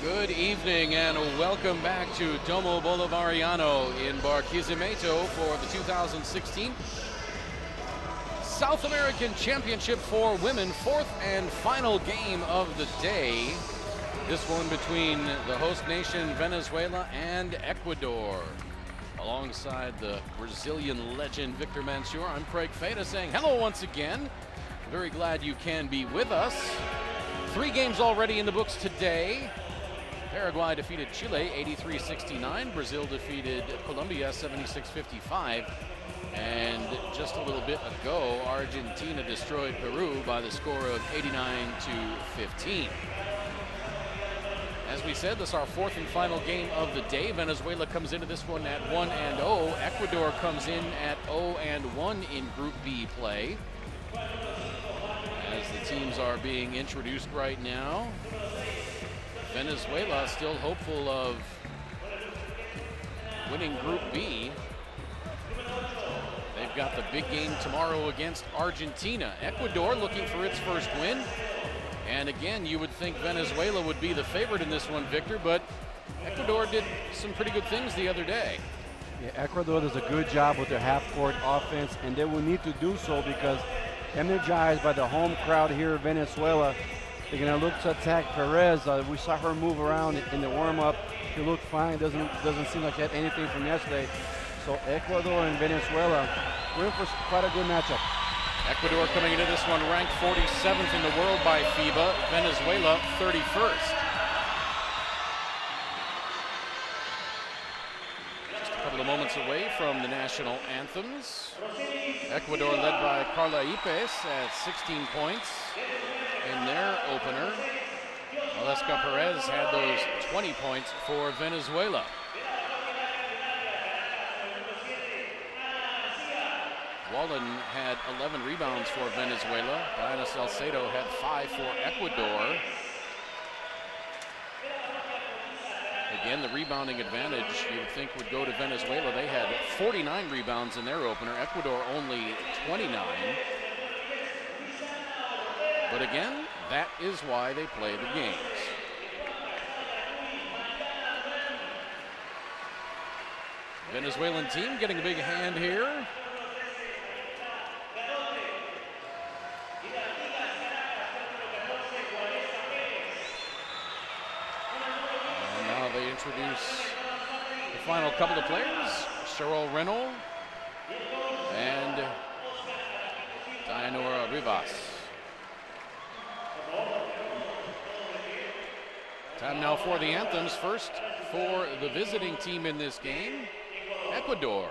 Good evening and welcome back to Domo Bolivariano in Barquisimeto for the 2016 South American Championship for Women, fourth and final game of the day. This one between the host nation Venezuela and Ecuador. Alongside the Brazilian legend Victor Mansur, I'm Craig Feta saying hello once again. Very glad you can be with us. 3 games already in the books today. Paraguay defeated Chile 83-69. Brazil defeated Colombia 76-55. And just a little bit ago, Argentina destroyed Peru by the score of 89-15. As we said, this is our fourth and final game of the day. Venezuela comes into this one at 1-0. Ecuador comes in at 0-1 in Group B play. As the teams are being introduced right now, Venezuela still hopeful of winning Group B. They've got the big game tomorrow against Argentina. Ecuador looking for its first win. And again, you would think Venezuela would be the favorite in this one, Victor, but Ecuador did some pretty good things the other day. Yeah, Ecuador does a good job with their half-court offense, and they will need to do so because energized by the home crowd here in Venezuela, they're going to look to attack Perez. We saw her move around in the warm-up. She looked fine. Doesn't seem like she had anything from yesterday. So Ecuador and Venezuela, we're in for quite a good matchup. Ecuador coming into this one ranked 47th in the world by FIBA. Venezuela 31st. Just a couple of moments away from the national anthems. Ecuador led by Carla Ypes at 16 points in their opener. Aleska Perez had those 20 points for Venezuela. Wallen had 11 rebounds for Venezuela. Diana Salcedo had 5 for Ecuador. Again, the rebounding advantage you would think would go to Venezuela. They had 49 rebounds in their opener. Ecuador only 29. But again, that is why they play the games. Venezuelan team getting a big hand here. And now they introduce the final couple of players, Cheryl Reynolds and Dianora Rivas. Time now for the anthems. First, for the visiting team in this game, Ecuador.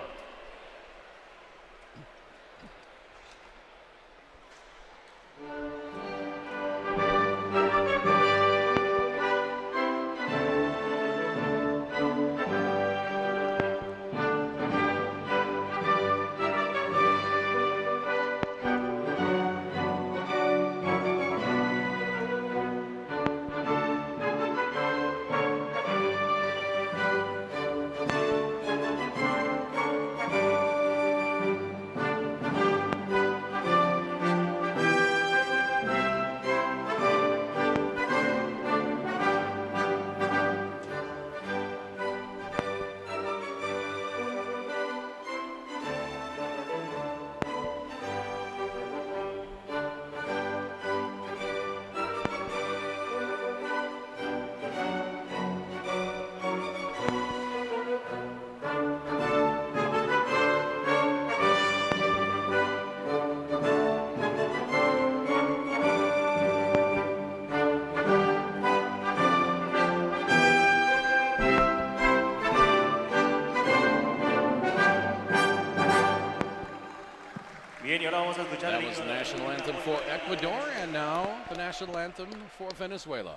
That was the national anthem for Ecuador, and now the national anthem for Venezuela.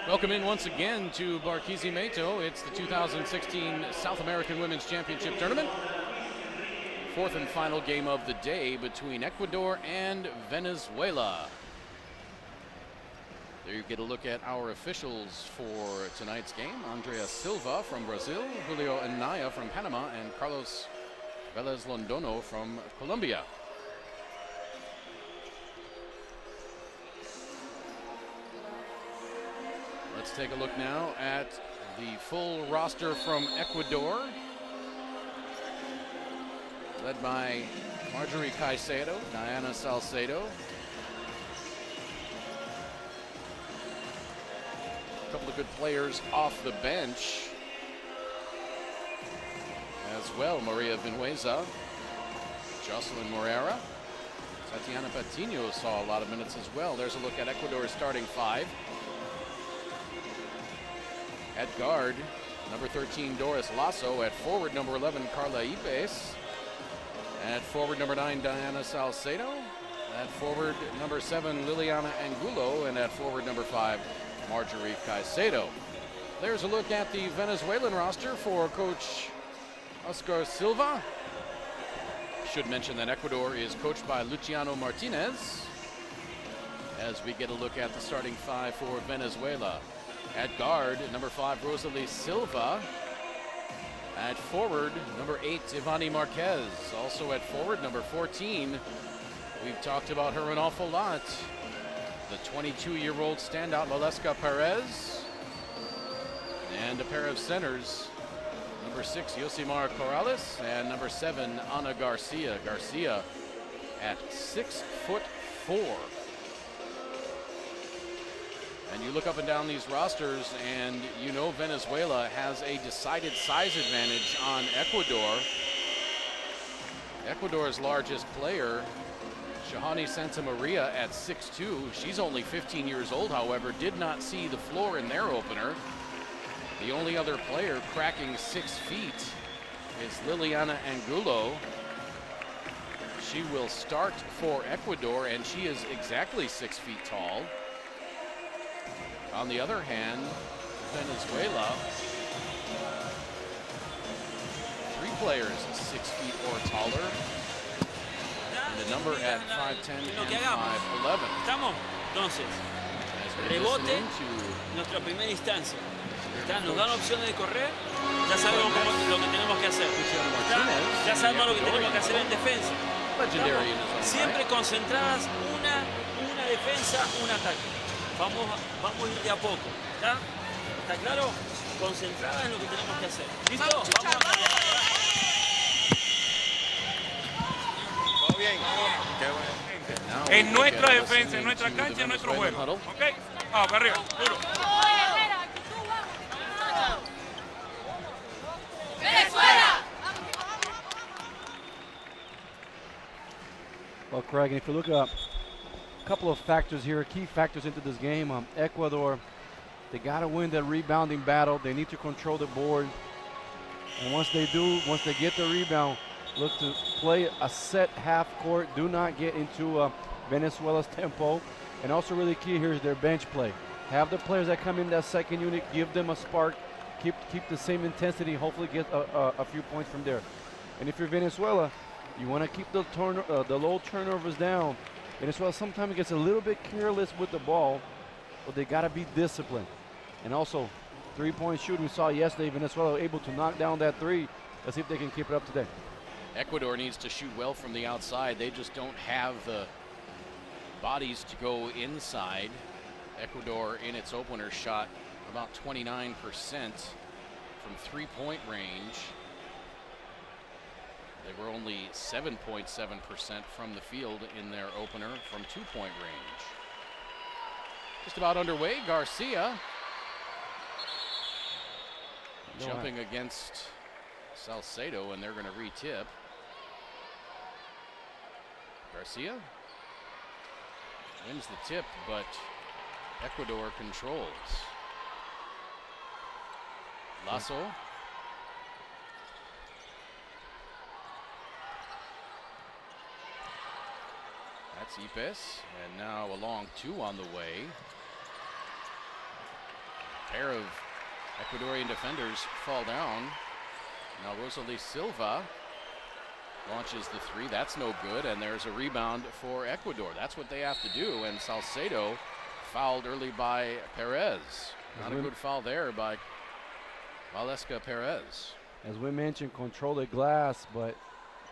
Welcome in once again to Barquisimeto. It's the 2016 South American Women's Championship Tournament. Fourth and final game of the day between Ecuador and Venezuela. There you get a look at our officials for tonight's game. Andrea Silva from Brazil, Julio Anaya from Panama, and Carlos Velez Londono from Colombia. Let's take a look now at the full roster from Ecuador, led by Marjorie Caicedo, Diana Salcedo. A couple of good players off the bench as well. Maria Vinuesa, Jocelyn Moreira, Tatiana Patino saw a lot of minutes as well. There's a look at Ecuador's starting five. At guard, number 13, Doris Lasso. At forward, number 11, Carla Ipes. At forward, number 9, Diana Salcedo. At forward, number 7, Liliana Angulo. And at forward, number 5, Marjorie Caicedo. There's a look at the Venezuelan roster for Coach Oscar Silva. Should mention that Ecuador is coached by Luciano Martinez. As we get a look at the starting five for Venezuela. At guard, number 5, Rosalie Silva. At forward, number 8, Ivani Marquez. Also at forward, number 14. We've talked about her an awful lot. The 22-year-old standout, Valeska Perez. And a pair of centers, number 6, Yosimar Corrales, and number 7, Ana Garcia. Garcia at 6'4". And you look up and down these rosters, and you know Venezuela has a decided size advantage on Ecuador. Ecuador's largest player, Shahani Santamaria, at 6'2". She's only 15 years old, however, did not see the floor in their opener. The only other player cracking 6 feet is Liliana Angulo. She will start for Ecuador, and she is exactly 6 feet tall. On the other hand, Venezuela, 3 players 6 feet or taller. And the number at 5'10" and 5'11". Estamos, entonces, rebote, nuestra primera instancia. Nos dan opciones de correr, ya sabemos lo que tenemos que hacer. Ya sabemos lo que tenemos que hacer en defensa. Siempre concentradas, una defensa, un ataque. Vamos a ir de a poco, ¿está? ¿Está claro? Concentradas en lo que tenemos que hacer. ¿Listo? Vamos a Todo bien. En nuestra defensa, en nuestra cancha, en nuestro juego. ¿Ok? Vamos, arriba, duro. Well, Craig, if you look up a couple of factors here, key factors into this game. Ecuador, they got to win the rebounding battle. They need to control the board. And once they do, once they get the rebound, look to play a set half court. Do not get into Venezuela's tempo. And also really key here is their bench play. Have the players that come in that second unit, give them a spark, keep the same intensity, hopefully get a few points from there. And if you're Venezuela, you want to keep the low turnovers down. Venezuela sometimes gets a little bit careless with the ball, but they got to be disciplined. And also, three-point shooting we saw yesterday, Venezuela able to knock down that three. Let's see if they can keep it up today. Ecuador needs to shoot well from the outside. They just don't have the bodies to go inside. Ecuador in its opener shot about 29% from three-point range. They were only 7.7% from the field in their opener from two-point range. Just about underway, Garcia jumping against Salcedo, and they're going to re-tip. Garcia wins the tip, but Ecuador controls. Lasso. That's Ipes, and now a long two on the way. pair of Ecuadorian defenders fall down. Now Rosalie Silva launches the three. That's no good, and there's a rebound for Ecuador. That's what they have to do, and Salcedo fouled early by Perez. Not a good foul there by Valesca Perez. As we mentioned, control the glass, but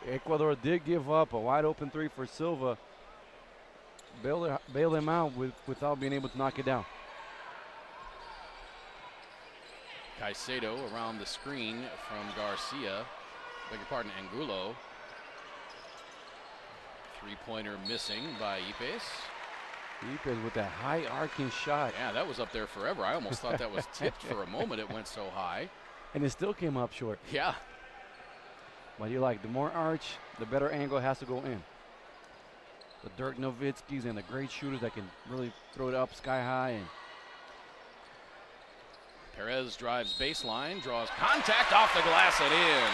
Ecuador did give up a wide open three for Silva. Bail him out without being able to knock it down. Caicedo around the screen from Garcia. Beg your pardon, Angulo. Three-pointer missing by Ypes. Ypes with that high arcing shot. Yeah, that was up there forever. I almost thought that was tipped for a moment. It went so high. And it still came up short. Yeah. But you're like, the more arch, the better angle has to go in. The Dirk Nowitzkis and the great shooters that can really throw it up sky high. And Perez drives baseline, draws contact off the glass and in.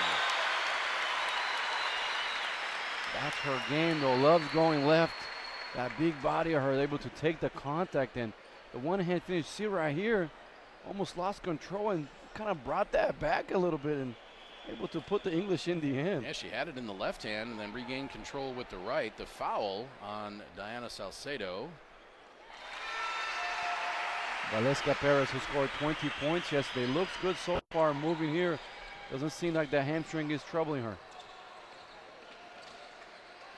that's her game, though. Loves going left. That big body of her able to take the contact, and the one-hand finish. See right here, almost lost control and kind of brought that back a little bit and able to put the English in the end. Yeah, she had it in the left hand and then regained control with the right. The foul on Diana Salcedo. Valesca Perez, who scored 20 points yesterday, looks good so far moving here. Doesn't seem like the hamstring is troubling her.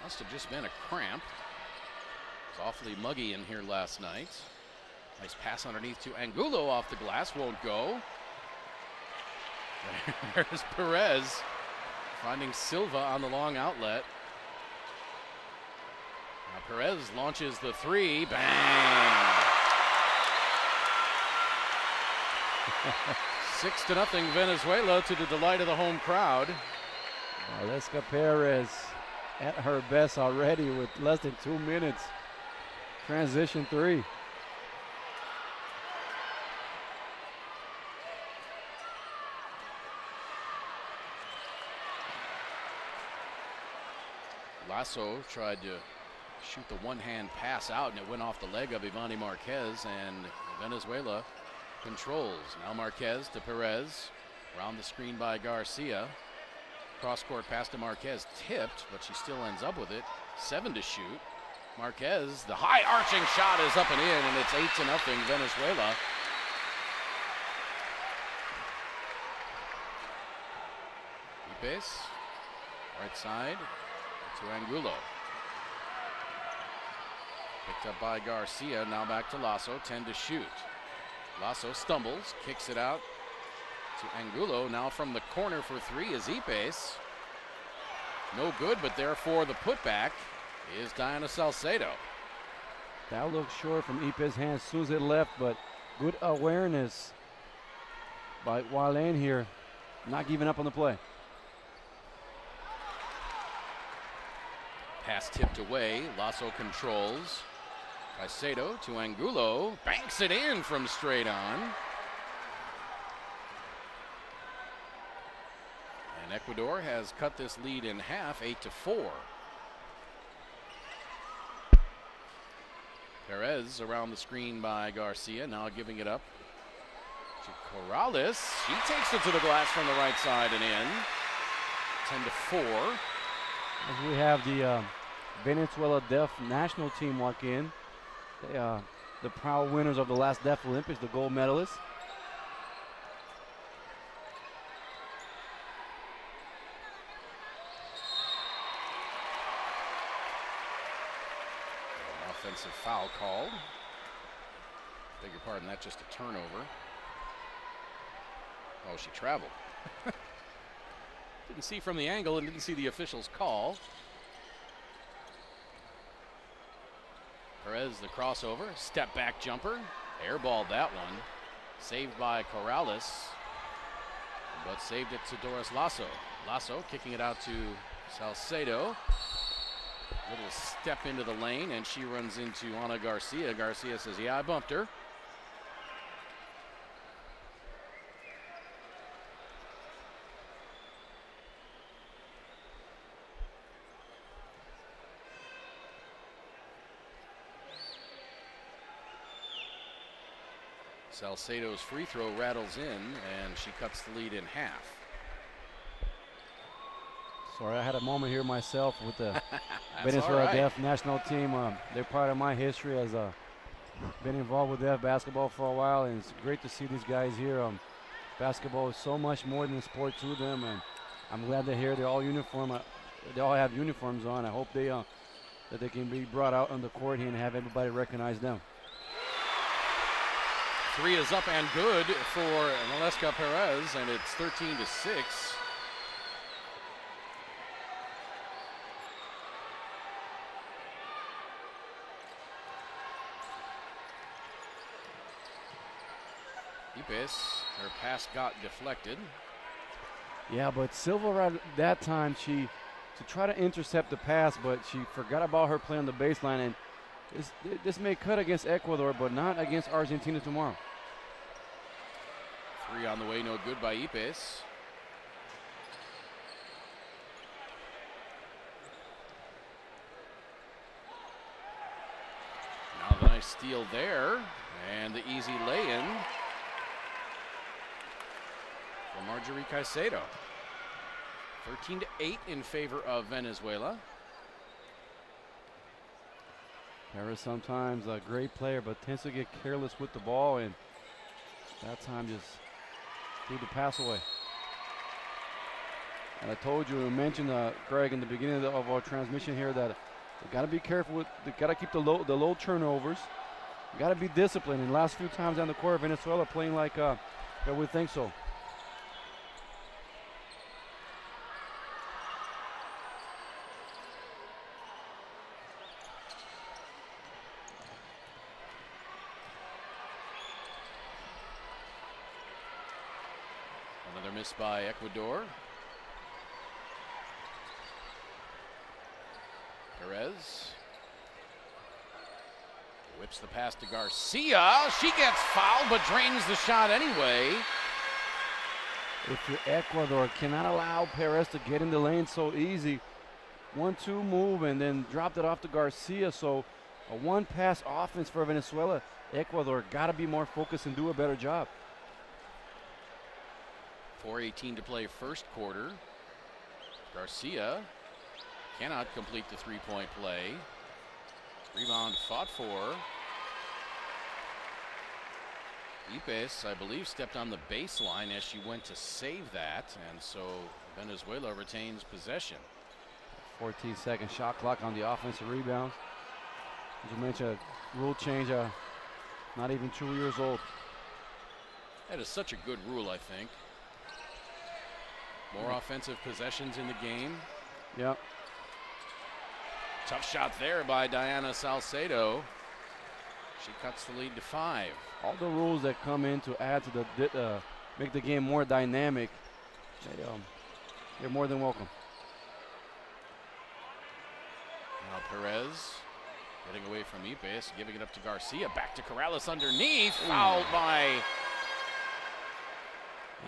Must have just been a cramp. It was awfully muggy in here last night. Nice pass underneath to Angulo off the glass, won't go. There's Perez finding Silva on the long outlet. Now Perez launches the three, bang! 6-0 Venezuela, to the delight of the home crowd. Valesca Perez at her best already with less than 2 minutes. Transition three. Lasso tried to shoot the one-hand pass out, and it went off the leg of Ivani Marquez, and Venezuela controls. Now Marquez to Perez, around the screen by Garcia. Cross-court pass to Marquez, tipped, but she still ends up with it. 7 to shoot. Marquez, the high arching shot is up and in, and it's 8-0 Venezuela. Ypes, right side to Angulo. Picked up by Garcia, now back to Lasso, 10 to shoot. Lasso stumbles, kicks it out to Angulo. Now from the corner for three is Ypes. No good, but therefore the putback is Diana Salcedo. That looked short from Ypes' hands as soon as it left, but good awareness by Walen here, not giving up on the play. Pass tipped away, Lasso controls. Caicedo to Angulo, banks it in from straight on. And Ecuador has cut this lead in half, 8-4. Perez around the screen by Garcia, now giving it up to Corrales. She takes it to the glass from the right side and in. 10-4. As we have the Venezuela Deaf national team walk in. They, the proud winners of the last Deaf Olympics, the gold medalists. Offensive foul called. Beg your pardon, that's just a turnover. Oh, she traveled. Didn't see from the angle and didn't see the official's call. Perez, the crossover, step back jumper, airballed that one. Saved by Corrales, but saved it to Doris Lasso. Lasso kicking it out to Salcedo. Little step into the lane, and she runs into Ana Garcia. Garcia says, yeah, I bumped her. Salcedo's free throw rattles in, and she cuts the lead in half. Sorry, I had a moment here myself with the That's Venezuela all right. Deaf national team. They're part of my history as been involved with Deaf basketball for a while, and it's great to see these guys here. Basketball is so much more than a sport to them, and I'm glad they're here. They're all uniform. They all have uniforms on. I hope that they can be brought out on the court here and have everybody recognize them. Three is up and good for Valeska Perez, and it's 13-6. Ipes, her pass got deflected. Yeah, but Silva right at that time, to try to intercept the pass, but she forgot about her play on the baseline, and this may cut against Ecuador, but not against Argentina tomorrow. Three on the way, no good by Ipes. Now the nice steal there, and the easy lay-in for Marjorie Caicedo. 13-8 in favor of Venezuela. Perez sometimes a great player, but tends to get careless with the ball, and that time just threw the pass away. And I told you, we mentioned Greg in the beginning of our transmission here that they got to be careful with, they got to keep the low turnovers. You got to be disciplined. And the last few times on the court, Venezuela playing like that we think so. Another miss by Ecuador. Perez whips the pass to Garcia. She gets fouled but drains the shot anyway. If you're Ecuador, cannot allow Perez to get in the lane so easy. 1-2 move and then dropped it off to Garcia. So a one-pass offense for Venezuela. Ecuador got to be more focused and do a better job. 4:18 to play first quarter. Garcia cannot complete the three-point play. Rebound fought for. Ipes, I believe, stepped on the baseline as she went to save that, and so Venezuela retains possession. 14-second shot clock on the offensive rebound. As you mentioned, rule change, not even 2 years old. That is such a good rule, I think. More offensive possessions in the game. Yep. Tough shot there by Diana Salcedo. She cuts the lead to 5. All the rules that come in to add to the make the game more dynamic, they're more than welcome. Now Perez getting away from Ipes, giving it up to Garcia. Back to Corrales underneath. Fouled by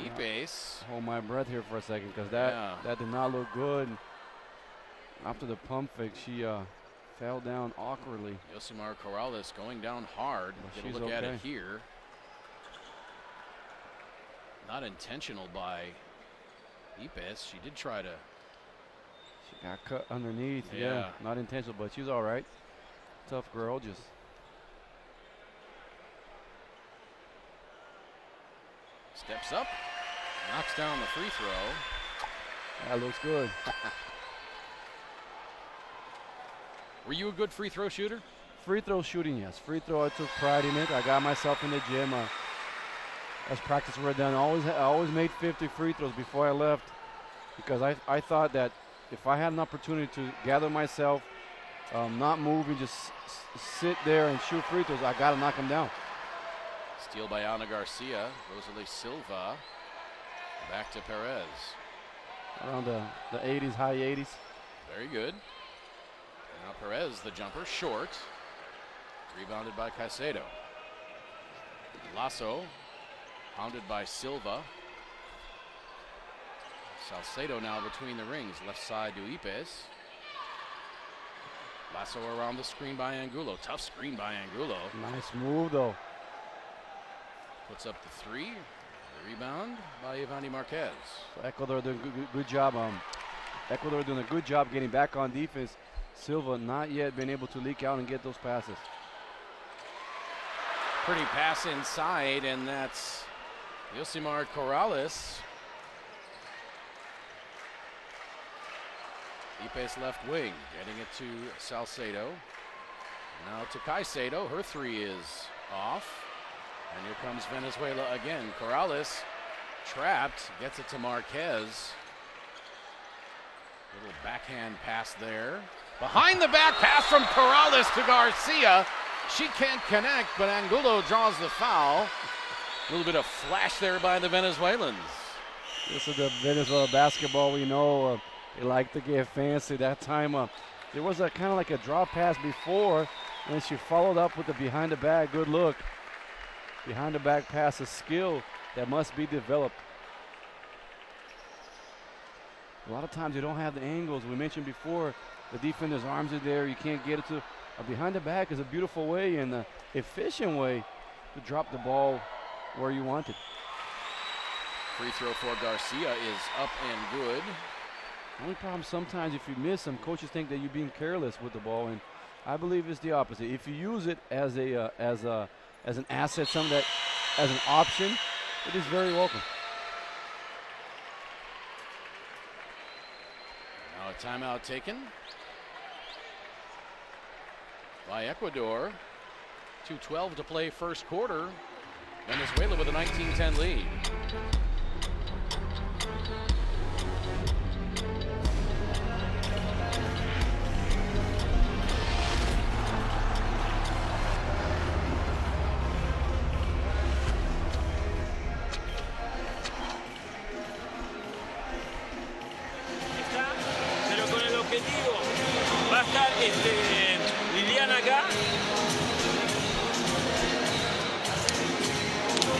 Ipes. Hold my breath here for a second because that did not look good. After the pump fake, she fell down awkwardly. Yosimar Corrales going down hard. Well, Get a look at it here. Not intentional by Ipes. She did try to. She got cut underneath. Yeah. Not intentional, but she's all right. Tough girl, just. Steps up, knocks down the free throw. That looks good. Were you a good free throw shooter? Free throw shooting, yes. Free throw, I took pride in it. I got myself in the gym. As practice were done, I always made 50 free throws before I left because I thought that if I had an opportunity to gather myself, not move and just sit there and shoot free throws, I got to knock them down. Steal by Ana Garcia. Rosalie Silva. Back to Perez. Around the 80s, high 80s. Very good. Now Perez, the jumper, short. Rebounded by Caicedo. Lasso, pounded by Silva. Salcedo now between the rings, left side to Ipes. Lasso around the screen by Angulo. Tough screen by Angulo. Nice move, though. Puts up the three. The rebound by Ivani Marquez. So Ecuador doing good job. Ecuador doing a good job getting back on defense. Silva not yet been able to leak out and get those passes. Pretty pass inside, and that's Yosimar Corrales. Ipe's left wing, getting it to Salcedo. Now to Caicedo, her three is off. And here comes Venezuela again. Corrales trapped, gets it to Marquez. Little backhand pass there. Behind the back pass from Corrales to Garcia. She can't connect, but Angulo draws the foul. A little bit of flash there by the Venezuelans. This is the Venezuela basketball we know. They like to get fancy. That time there was a kind of like a drop pass before, and she followed up with the behind the back. Good look. Behind the back pass, a skill that must be developed. A lot of times you don't have the angles. We mentioned before, the defender's arms are there. You can't get it to. Behind the back is a beautiful way and an efficient way to drop the ball where you want it. Free throw for Garcia is up and good. Only problem sometimes if you miss them, coaches think that you're being careless with the ball, and I believe it's the opposite. If you use it as an asset, something that as an option, it is very welcome. Now a timeout taken by Ecuador. 2:12 to play first quarter. Venezuela with a 19-10 lead. Va a estar Liliana acá.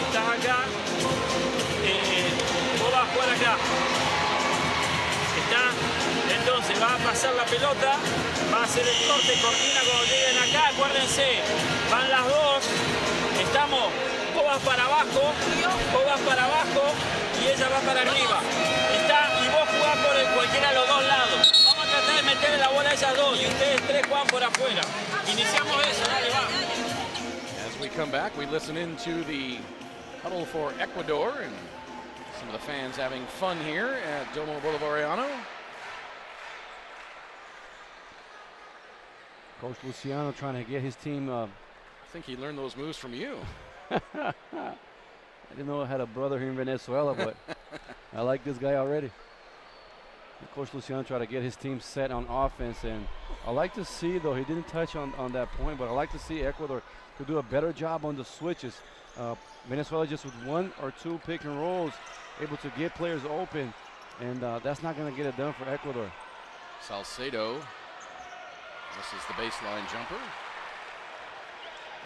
Estás acá. Vos vas a jugar acá. Está. Entonces va a pasar la pelota. Va a hacer el corte. Coordina cuando lleguen acá. Acuérdense. Van las dos. Estamos. Vos vas para abajo. Vos vas para abajo. Y ella va para arriba. Está. Y vos jugás por cualquiera de los dos lados. Tratar de meterle la bola a esas dos y ustedes tres juegan por afuera. Iniciamos eso, dale, va. As we come back, we listen into the huddle for Ecuador and some of the fans having fun here at Domo Bolivariano. Coach Luciano trying to get his team. I think he learned those moves from you. I didn't know I had a brother here in Venezuela, but I like this guy already. Coach Luciano tried to get his team set on offense, and I like to see, though he didn't touch on that point, but I like to see Ecuador to do a better job on the switches. Venezuela just with one or two pick and rolls, able to get players open, and that's not going to get it done for Ecuador. Salcedo, this is the baseline jumper.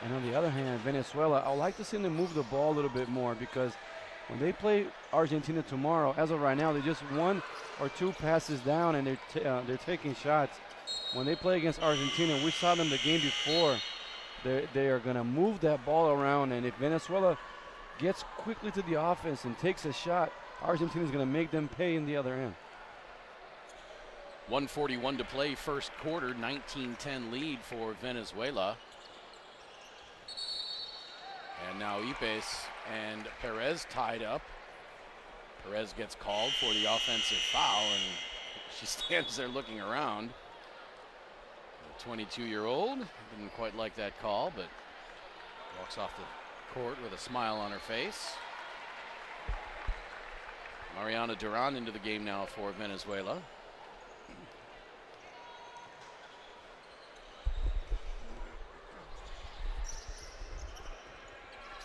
And on the other hand, Venezuela, I would like to see them move the ball a little bit more, because when they play Argentina tomorrow, as of right now, they're just one or two passes down and they're taking shots. When they play against Argentina, we saw them the game before, they are going to move that ball around, and if Venezuela gets quickly to the offense and takes a shot, Argentina is going to make them pay in the other end. 1:41 to play first quarter, 19-10 lead for Venezuela. And now Ipes and Perez tied up. Perez gets called for the offensive foul, and she stands there looking around. The 22-year-old didn't quite like that call, but walks off the court with a smile on her face. Mariana Duran into the game now for Venezuela.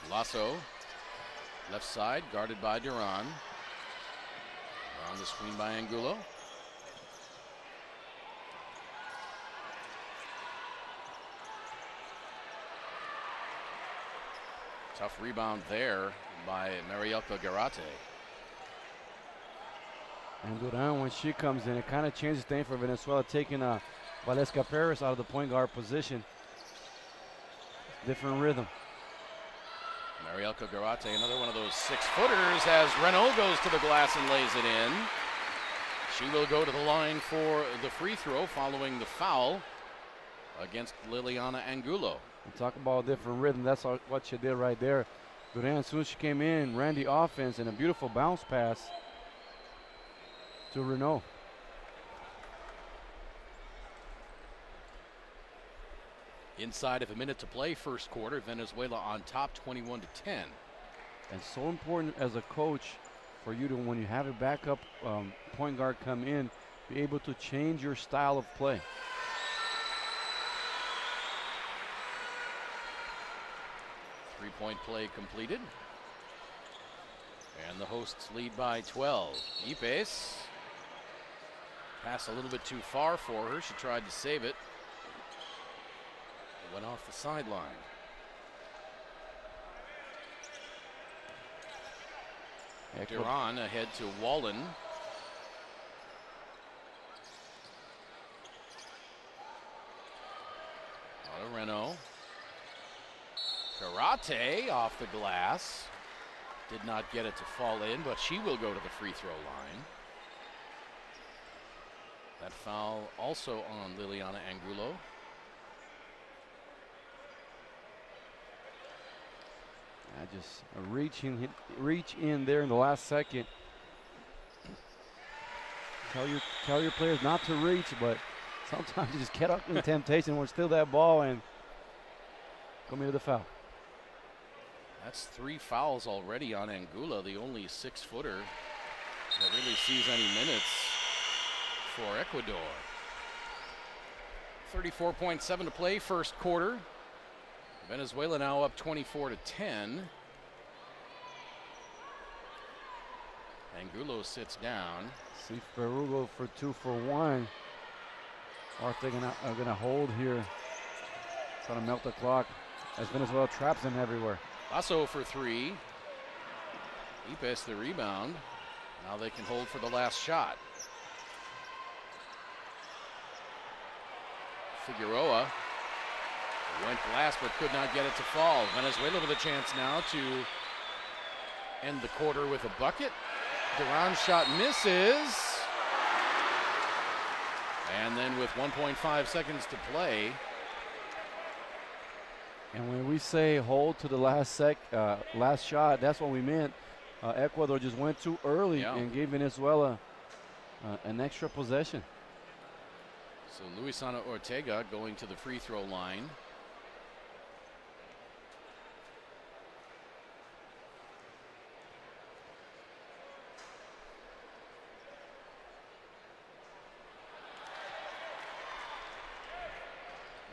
Lasso, left side, guarded by Duran. On the screen by Angulo. Tough rebound there by Marielka Garate. And Duran, when she comes in, it kind of changes things for Venezuela, taking Valesca Perez out of the point guard position. Different rhythm. Marielka Garate, another one of those 6-footers as Renault goes to the glass and lays it in. She will go to the line for the free throw following the foul against Liliana Angulo. Talk about a different rhythm. That's what she did right there. Duran, as soon as she came in, ran the offense and a beautiful bounce pass to Renault. Inside of a minute to play, first quarter, Venezuela on top 21-10. And so important as a coach for you to, when you have a backup point guard come in, be able to change your style of play. Three-point play completed. And the hosts lead by 12. Ypes. Pass a little bit too far for her. She tried to save it. It went off the sideline. Duran ahead to Wallen. Renault. Karate off the glass. Did not get it to fall in, but she will go to the free throw line. That foul also on Liliana Angulo. Just reach in there in the last second. Tell your players not to reach, but sometimes you just get up in temptation or steal that ball and come into the foul. That's 3 fouls already on Angulo, the only 6-footer that really sees any minutes for Ecuador. 34.7 to play, first quarter. Venezuela now up 24-10. Angulo sits down. See Ferrugo for 2 for 1. Are they gonna hold here? Trying to melt the clock as Venezuela traps them everywhere. Lasso for 3. Ypes the rebound. Now they can hold for the last shot. Figueroa went last but could not get it to fall. Venezuela with a chance now to end the quarter with a bucket. Duran's shot misses. And then with 1.5 seconds to play. And when we say hold to the last shot, that's what we meant. Ecuador just went too early and gave Venezuela an extra possession. So Luisana Ortega going to the free throw line.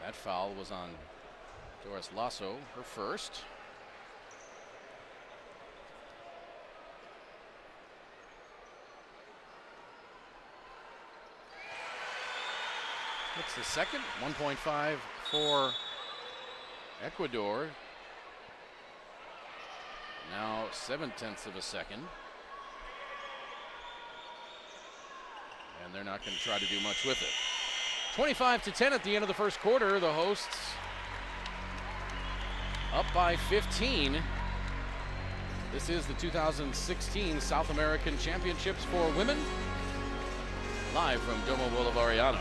That foul was on Doris Lasso, her first. It's the second, 1.5 for Ecuador. Now 0.7 of a second. And they're not going to try to do much with it. 25-10 at the end of the first quarter. The hosts up by 15. This is the 2016 South American Championships for women. Live from Domo Bolivariano.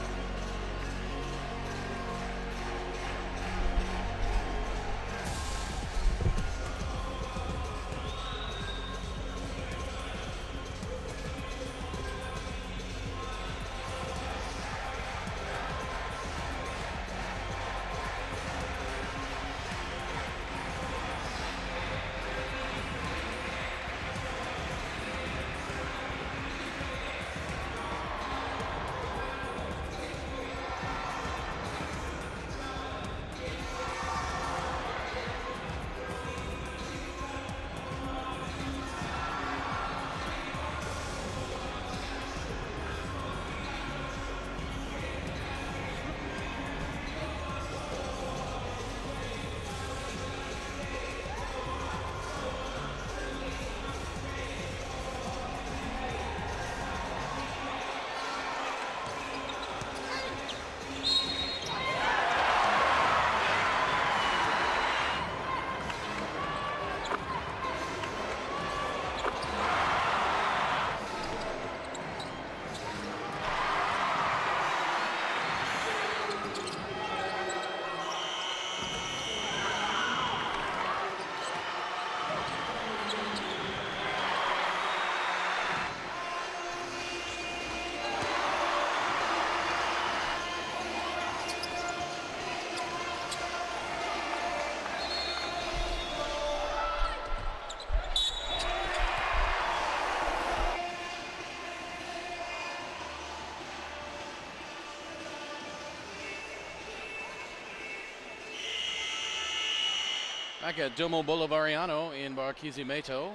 Back at Domo Bolivariano in Barquisimeto,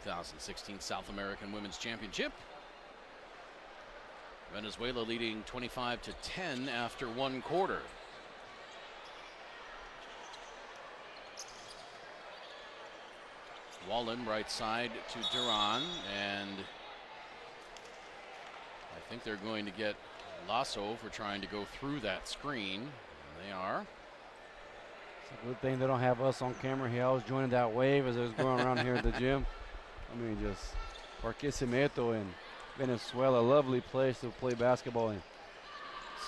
2016 South American Women's Championship. Venezuela leading 25-10 after one quarter. Wallen right side to Duran, and I think they're going to get Lasso for trying to go through that screen. And they are. It's a good thing they don't have us on camera here. I was joining that wave as I was going around here at the gym. I mean, just Barquisimeto in Venezuela, lovely place to play basketball in.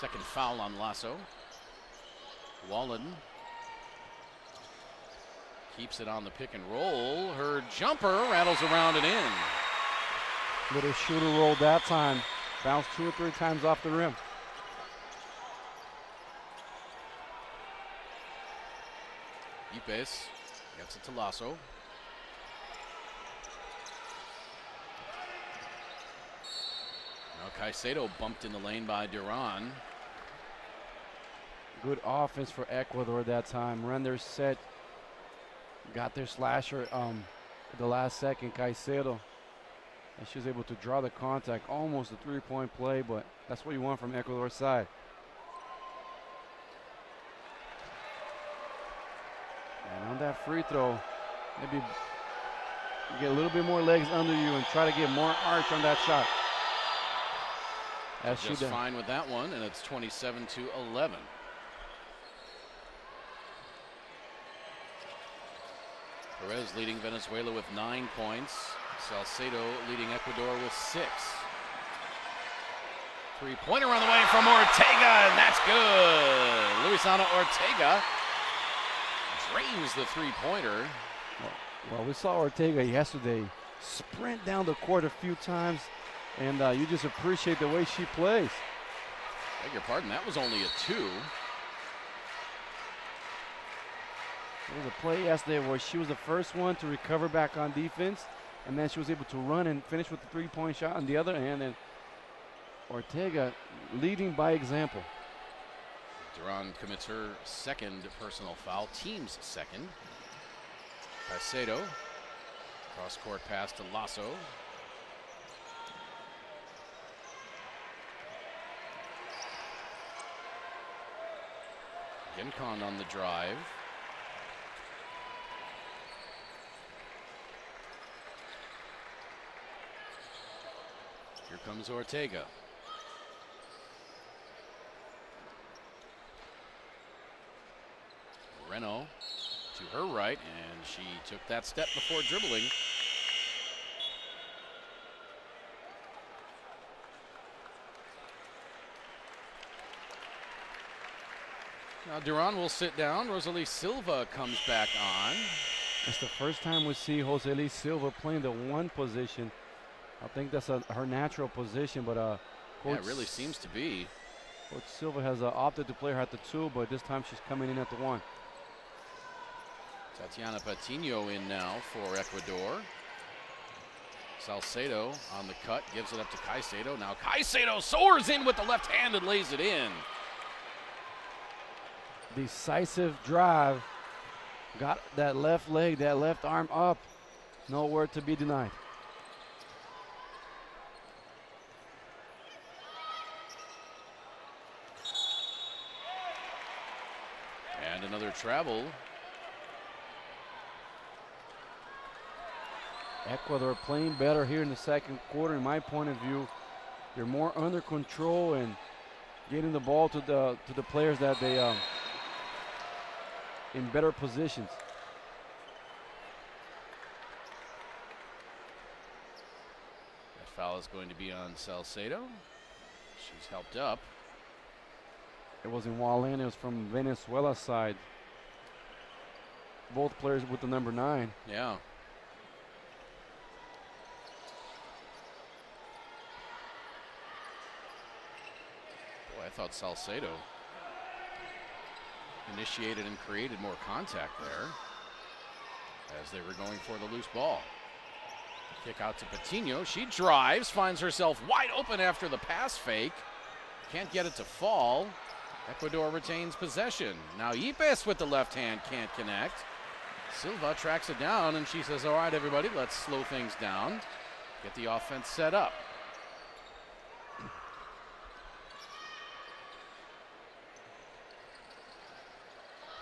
Second foul on Lasso. Wallen keeps it on the pick and roll. Her jumper rattles around and in. Little shooter roll that time. Bounced 2 or 3 times off the rim. Ypes gets it to Lasso. Now Caicedo bumped in the lane by Duran. Good offense for Ecuador that time. Run their set. Got their slasher at the last second, Caicedo. And she was able to draw the contact, almost a 3-point play, but that's what you want from Ecuador's side. And on that free throw, maybe you get a little bit more legs under you and try to get more arch on that shot. As just fine with that one, and it's 27-11. Perez leading Venezuela with 9 points. Salcedo leading Ecuador with 6. Three-pointer on the way from Ortega, and that's good. Luisana Ortega drains the three-pointer. Well, we saw Ortega yesterday sprint down the court a few times, and you just appreciate the way she plays. Beg your pardon, that was only a 2. There was a play yesterday where she was the first one to recover back on defense, and then she was able to run and finish with the 3-point shot on the other hand, and Ortega leading by example. Duran commits her second personal foul, team's second. Caicedo, cross-court pass to Lasso. Gincon on the drive. Here comes Ortega. Reno to her right, and she took that step before dribbling. Now Duran will sit down. Rosalie Silva comes back on. It's the first time we see Rosalie Silva playing the 1 position. I think that's her natural position, but yeah, it really seems to be. Coach Silva has opted to play her at the 2, but this time she's coming in at the 1. Tatiana Patino in now for Ecuador. Salcedo on the cut, gives it up to Caicedo. Now Caicedo soars in with the left hand and lays it in. Decisive drive. Got that left leg, that left arm up. Nowhere to be denied. And another travel. Ecuador playing better here in the second quarter, in my point of view. They're more under control and getting the ball to the players that they in better positions. That foul is going to be on Salcedo. She's helped up. It wasn't Wallen, it was from Venezuela's side. Both players with the number 9. Yeah. Boy, I thought Salcedo initiated and created more contact there as they were going for the loose ball. Kick out to Patino. She drives, finds herself wide open after the pass fake. Can't get it to fall. Ecuador retains possession. Now Ypes with the left hand can't connect. Silva tracks it down, and she says, all right, everybody, let's slow things down. Get the offense set up.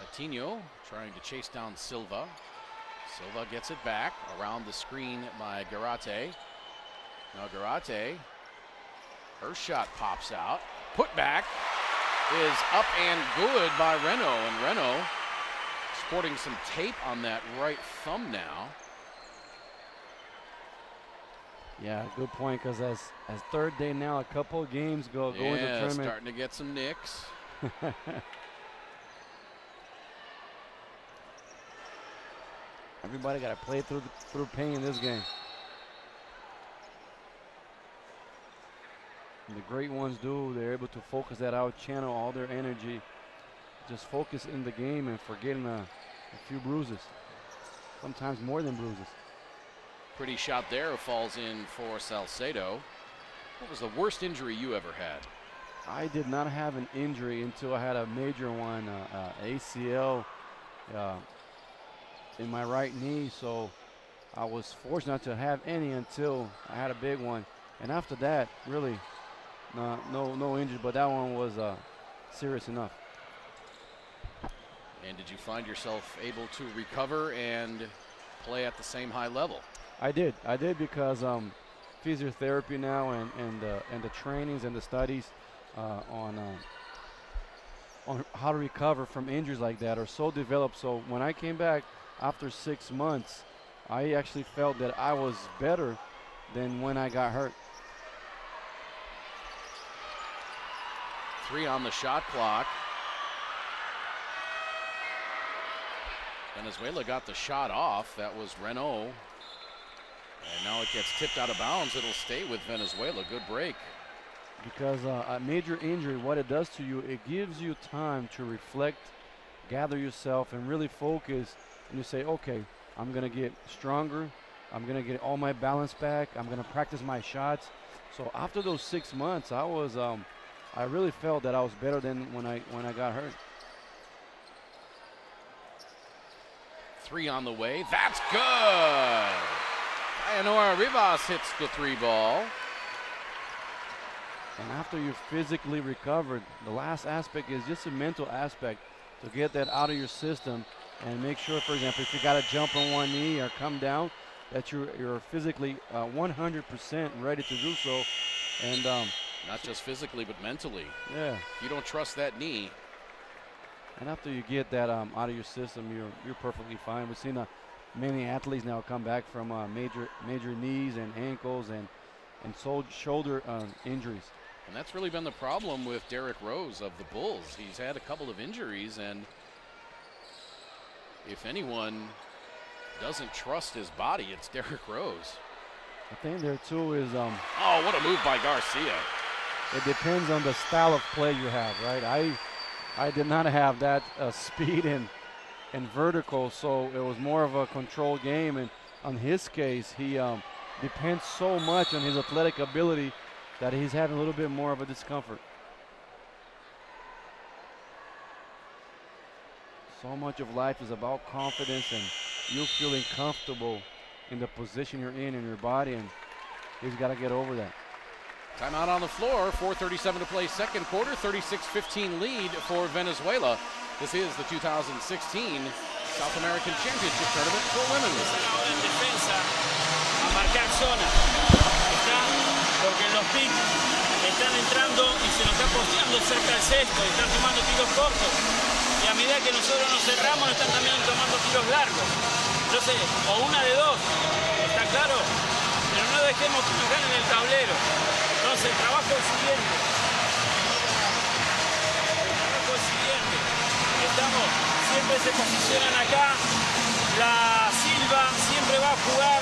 Patino trying to chase down Silva. Silva gets it back around the screen by Garate. Now Garate, her shot pops out. Put back is up and good by Reno, and Reno sporting some tape on that right thumb now. Yeah, good point, because as third day now, a couple of games go into the tournament. Starting to get some nicks. Everybody got to play through pain in this game. And the great ones do. They're able to focus that out, channel all their energy, just focus in the game and forgetting a few bruises, sometimes more than bruises. Pretty shot there, falls in for Salcedo. What was the worst injury you ever had? I did not have an injury until I had a major one, ACL in my right knee. So I was fortunate not to have any until I had a big one. And after that, really, no injury, but that one was serious enough. And did you find yourself able to recover and play at the same high level? I did because physiotherapy now and the trainings and the studies on how to recover from injuries like that are so developed. So when I came back after 6 months, I actually felt that I was better than when I got hurt. 3 on the shot clock. Venezuela got the shot off. That was Renault. And now it gets tipped out of bounds. It'll stay with Venezuela. Good break. Because a major injury, what it does to you, it gives you time to reflect, gather yourself, and really focus. And you say, okay, I'm going to get stronger. I'm going to get all my balance back. I'm going to practice my shots. So after those 6 months, I was, I really felt that I was better than when I got hurt. 3 on the way. That's good. Ayanora Rivas hits the 3 ball. And after you're physically recovered, the last aspect is just a mental aspect to get that out of your system and make sure, for example, if you got to jump on one knee or come down, that you're physically 100% ready to do so. And not just physically, but mentally. Yeah. If you don't trust that knee. And after you get that out of your system, you're perfectly fine. We've seen many athletes now come back from major knees and ankles and shoulder injuries. And that's really been the problem with Derrick Rose of the Bulls. He's had a couple of injuries, and if anyone doesn't trust his body, it's Derrick Rose. I think there too is oh, what a move by Garcia. It depends on the style of play you have, right? I did not have that speed and vertical, so it was more of a control game. And on his case, he depends so much on his athletic ability that he's having a little bit more of a discomfort. So much of life is about confidence and you feeling comfortable in the position you're in your body, and he's got to get over that. Timeout on the floor, 4:37 to play second quarter, 36-15 lead for Venezuela. This is the 2016 South American Championship Tournament for women. Ahora en defensa a marcar zona. Está porque los picks están entrando y se nos está posteando cerca del cesto y están tomando tiros cortos. Y a medida que nosotros nos cerramos, están también tomando tiros largos. Entonces, o una de dos, ¿está claro? Pero no dejemos que nos ganen el tablero. Entonces, el trabajo es el siguiente. Estamos, siempre se posicionan acá. La Silva siempre va a jugar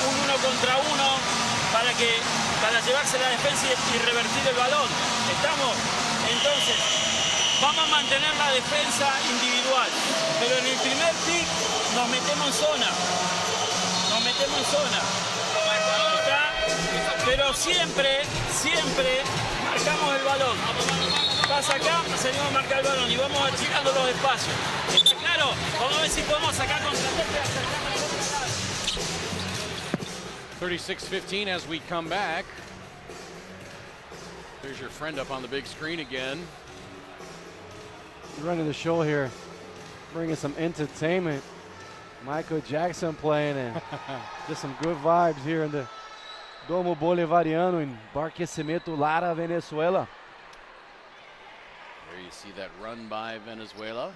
un 1 contra 1 para llevarse la defensa y revertir el balón. Estamos, entonces, vamos a mantener la defensa individual. Pero en el primer pick nos metemos en zona. ¿Está? Pero siempre marcamos el balón. Pasa acá, salimos a marcar el balón y vamos achicando los espacios. ¿Está claro? Vamos a ver si si podemos sacar contraataque y acercarnos al otro lado. 36-15 as we come back. There's your friend up on the big screen again. Running the show here, bringing some entertainment. Michael Jackson playing and just some good vibes here in the Domo Bolivariano in Barquisimeto, Lara, Venezuela. There you see that run by Venezuela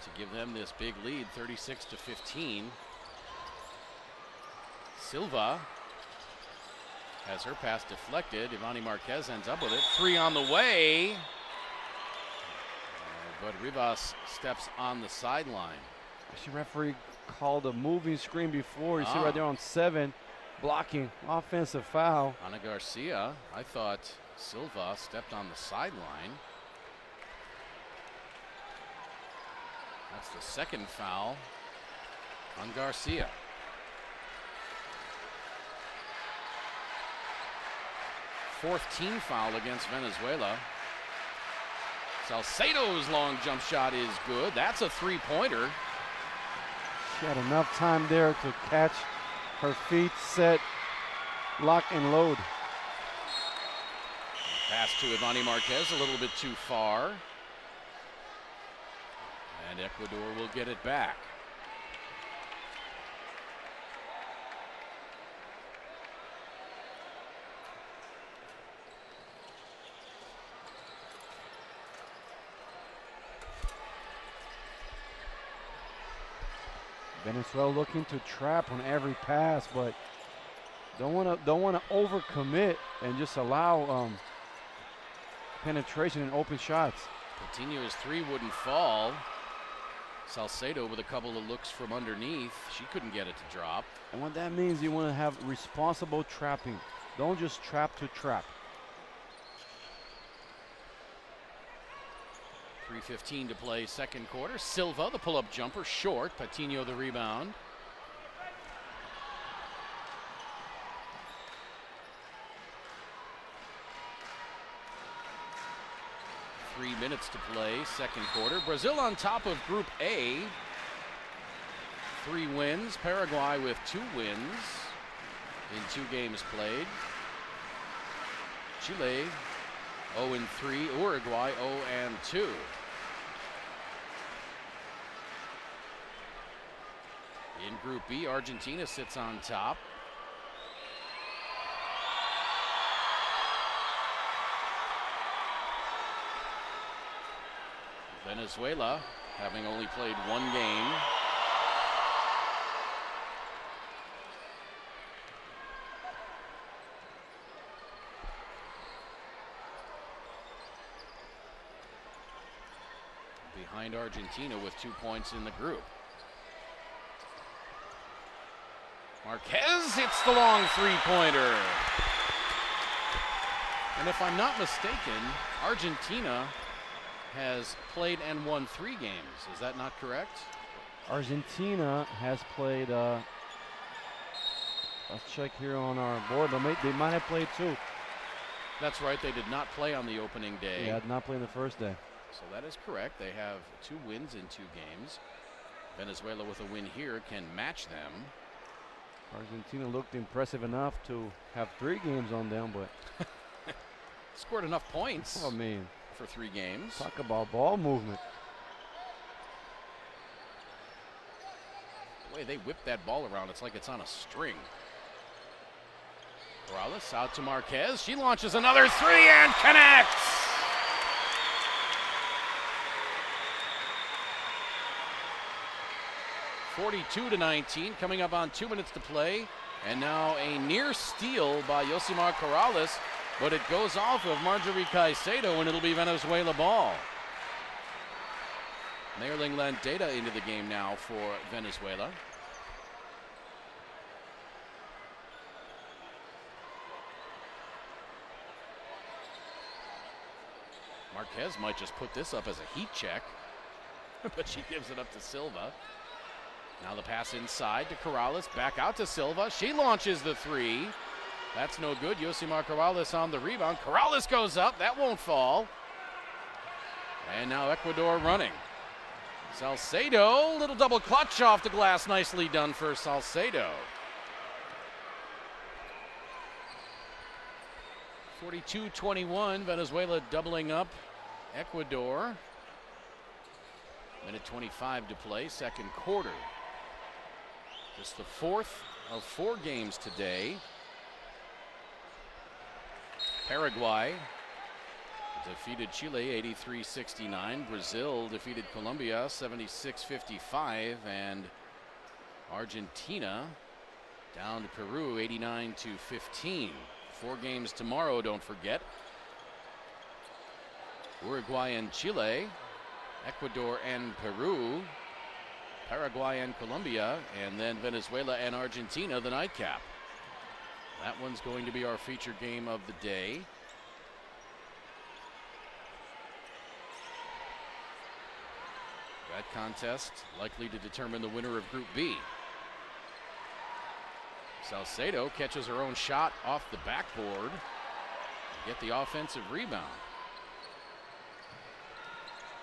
to give them this big lead, 36-15. Silva has her pass deflected. Ivani Marquez ends up with it. 3 on the way. But Rivas steps on the sideline. Actually, referee called a moving screen before. You see right there on 7, blocking, offensive foul. Ana Garcia, I thought Silva stepped on the sideline. That's the second foul on Garcia. Fourth team foul against Venezuela. Salcedo's long jump shot is good. That's a 3-pointer. She had enough time there to catch her feet, set, lock, and load. Pass to Ivani Marquez a little bit too far. And Ecuador will get it back. Venezuela looking to trap on every pass, but don't want to overcommit and just allow penetration and open shots. Coutinho's 3 wouldn't fall. Salcedo with a couple of looks from underneath. She couldn't get it to drop. And what that means, you want to have responsible trapping. Don't just trap to trap. 3:15 to play second quarter. Silva, the pull-up jumper, short. Coutinho, the rebound. Three minutes to play second quarter. Brazil on top of Group A. 3 wins. Paraguay with 2 wins in 2 games played. Chile 0-3. Uruguay 0-2. In Group B, Argentina sits on top. Venezuela, having only played 1 game. Behind Argentina with 2 points in the group. Marquez hits the long 3-pointer. And if I'm not mistaken, Argentina has played and won 3 games. Is that not correct? Argentina has played, let's check here on our board, but they might have played 2. That's right, they did not play on the opening day. Yeah, did not play the first day. So that is correct. They have 2 wins in 2 games. Venezuela with a win here can match them. Argentina looked impressive enough to have 3 games on them, but scored enough points. I mean, for 3 games. Talk about ball movement. The way they whip that ball around, it's like it's on a string. Morales out to Marquez. She launches another 3 and connects. (42-19), coming up on 2 minutes to play. And now a near steal by Yosimar Corrales, but it goes off of Marjorie Caicedo, and it'll be Venezuela ball. Nairling Landeta into the game now for Venezuela. Marquez might just put this up as a heat check, but she gives it up to Silva. Now the pass inside to Corrales, back out to Silva. She launches the 3. That's no good. Yosimar Corrales on the rebound. Corrales goes up. That won't fall. And now Ecuador running. Salcedo, little double clutch off the glass. Nicely done for Salcedo. 42-21, Venezuela doubling up Ecuador. Minute 25 to play, second quarter. Just the fourth of 4 games today. Paraguay defeated Chile 83-69. Brazil defeated Colombia 76-55. And Argentina down to Peru 89-15. 4 games tomorrow, don't forget. Uruguay and Chile, Ecuador and Peru, Paraguay and Colombia, and then Venezuela and Argentina, the nightcap. That one's going to be our feature game of the day. That contest likely to determine the winner of Group B. Salcedo catches her own shot off the backboard. Get the offensive rebound.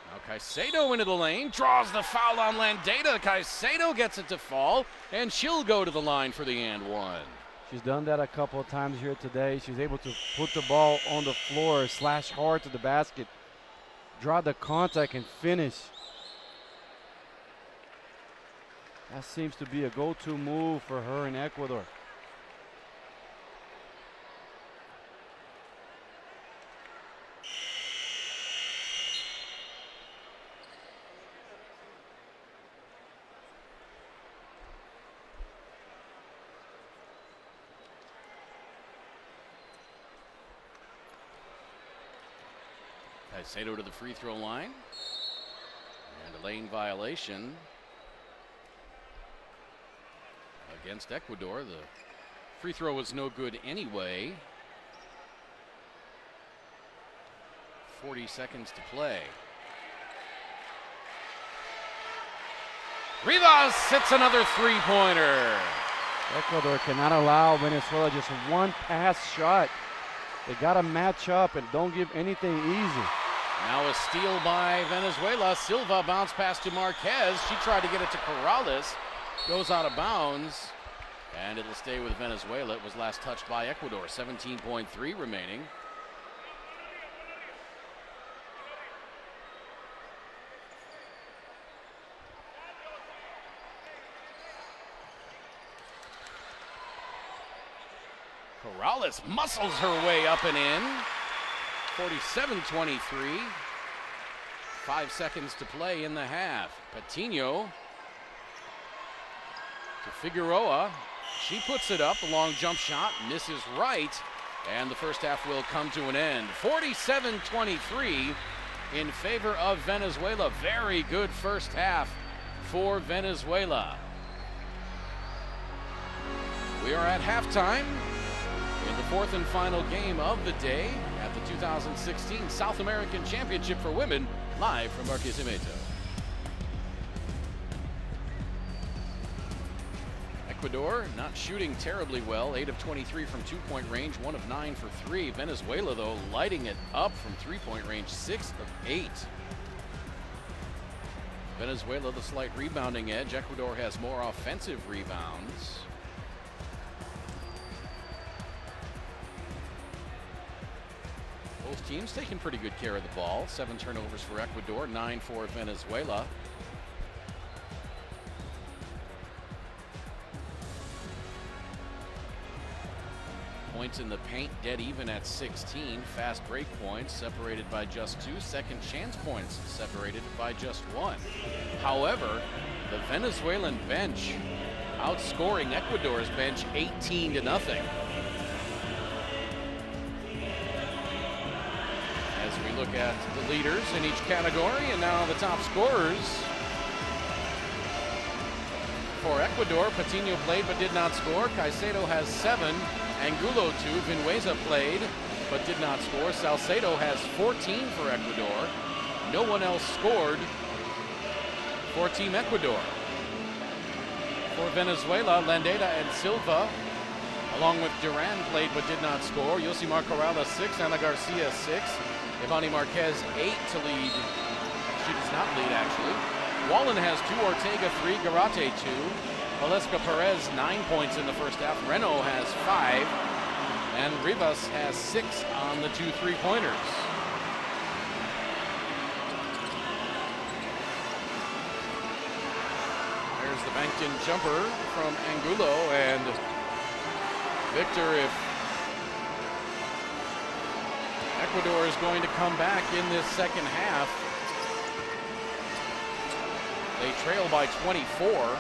Now Caicedo into the lane, draws the foul on Landeta. Caicedo gets it to fall, and she'll go to the line for the and one. She's done that a couple of times here today. She's able to put the ball on the floor, slash hard to the basket, draw the contact, and finish. That seems to be a go-to move for her in Ecuador. Caicedo to the free throw line. And a lane violation against Ecuador. The free throw was no good anyway. 40 seconds to play. Rivas hits another three-pointer. Ecuador cannot allow Venezuela just one pass shot. They got to match up and don't give anything easy. Now a steal by Venezuela. Silva bounce pass to Marquez. She tried to get it to Corrales. Goes out of bounds. And it'll stay with Venezuela. It was last touched by Ecuador. 17.3 remaining. Corrales muscles her way up and in. 47-23. 5 seconds to play in the half. Patino to Figueroa. She puts it up. A long jump shot. Misses right. And the first half will come to an end. 47-23 in favor of Venezuela. Very good first half for Venezuela. We are at halftime in the fourth and final game of the day at the 2016 South American Championship for Women, live from Barquisimeto. Ecuador not shooting terribly well, 8 of 23 from two-point range, 1 of 9 for 3. Venezuela, though, lighting it up from three-point range, 6 of 8. Venezuela, the slight rebounding edge. Ecuador has more offensive rebounds. Both teams taking pretty good care of the ball. 7 turnovers for Ecuador, 9 for Venezuela. Points in the paint dead even at 16. Fast break points separated by just 2. Second chance points separated by just 1. However, the Venezuelan bench outscoring Ecuador's bench 18-0. As we look at the leaders in each category, and now the top scorers for Ecuador. Patino played but did not score. Caicedo has 7. Angulo 2. Vinuesa played but did not score. Salcedo has 14 for Ecuador. No one else scored for Team Ecuador. For Venezuela, Landeta and Silva, along with Duran, played but did not score. Yosimar Corrales 6, Ana Garcia 6. Ivani Marquez 8 to lead. She does not lead, actually. Wallen has 2, Ortega 3, Garate 2. Valeska Perez 9 points in the first half. Renault has 5. And Rivas has 6 on the 2 3-pointers. There's the banked-in jumper from Angulo, and Victor, if Ecuador is going to come back in this second half, they trail by 24.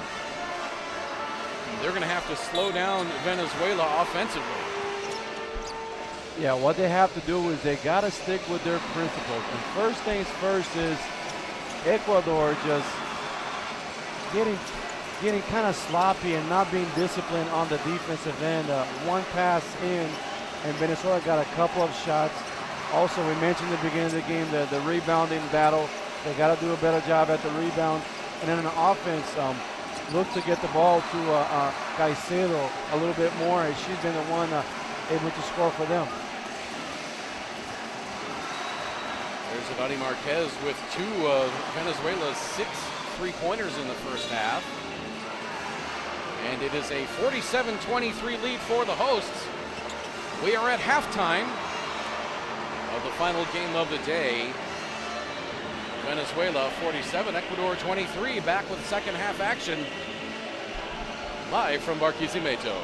They're going to have to slow down Venezuela offensively. Yeah, what they have to do is they got to stick with their principles. And first things first is Ecuador just getting kind of sloppy and not being disciplined on the defensive end. One pass in, and Venezuela got a couple of shots. Also, we mentioned at the beginning of the game the rebounding battle. They got to do a better job at the rebound. And then on offense, look to get the ball to Caicedo a little bit more, as she's been the one able to score for them. There's Ivani Marquez with 2 of Venezuela's 6 3-pointers in the first half. And it is a 47-23 lead for the hosts. We are at halftime of the final game of the day. Venezuela 47, Ecuador 23. Back with second half action. Live from Barquisimeto.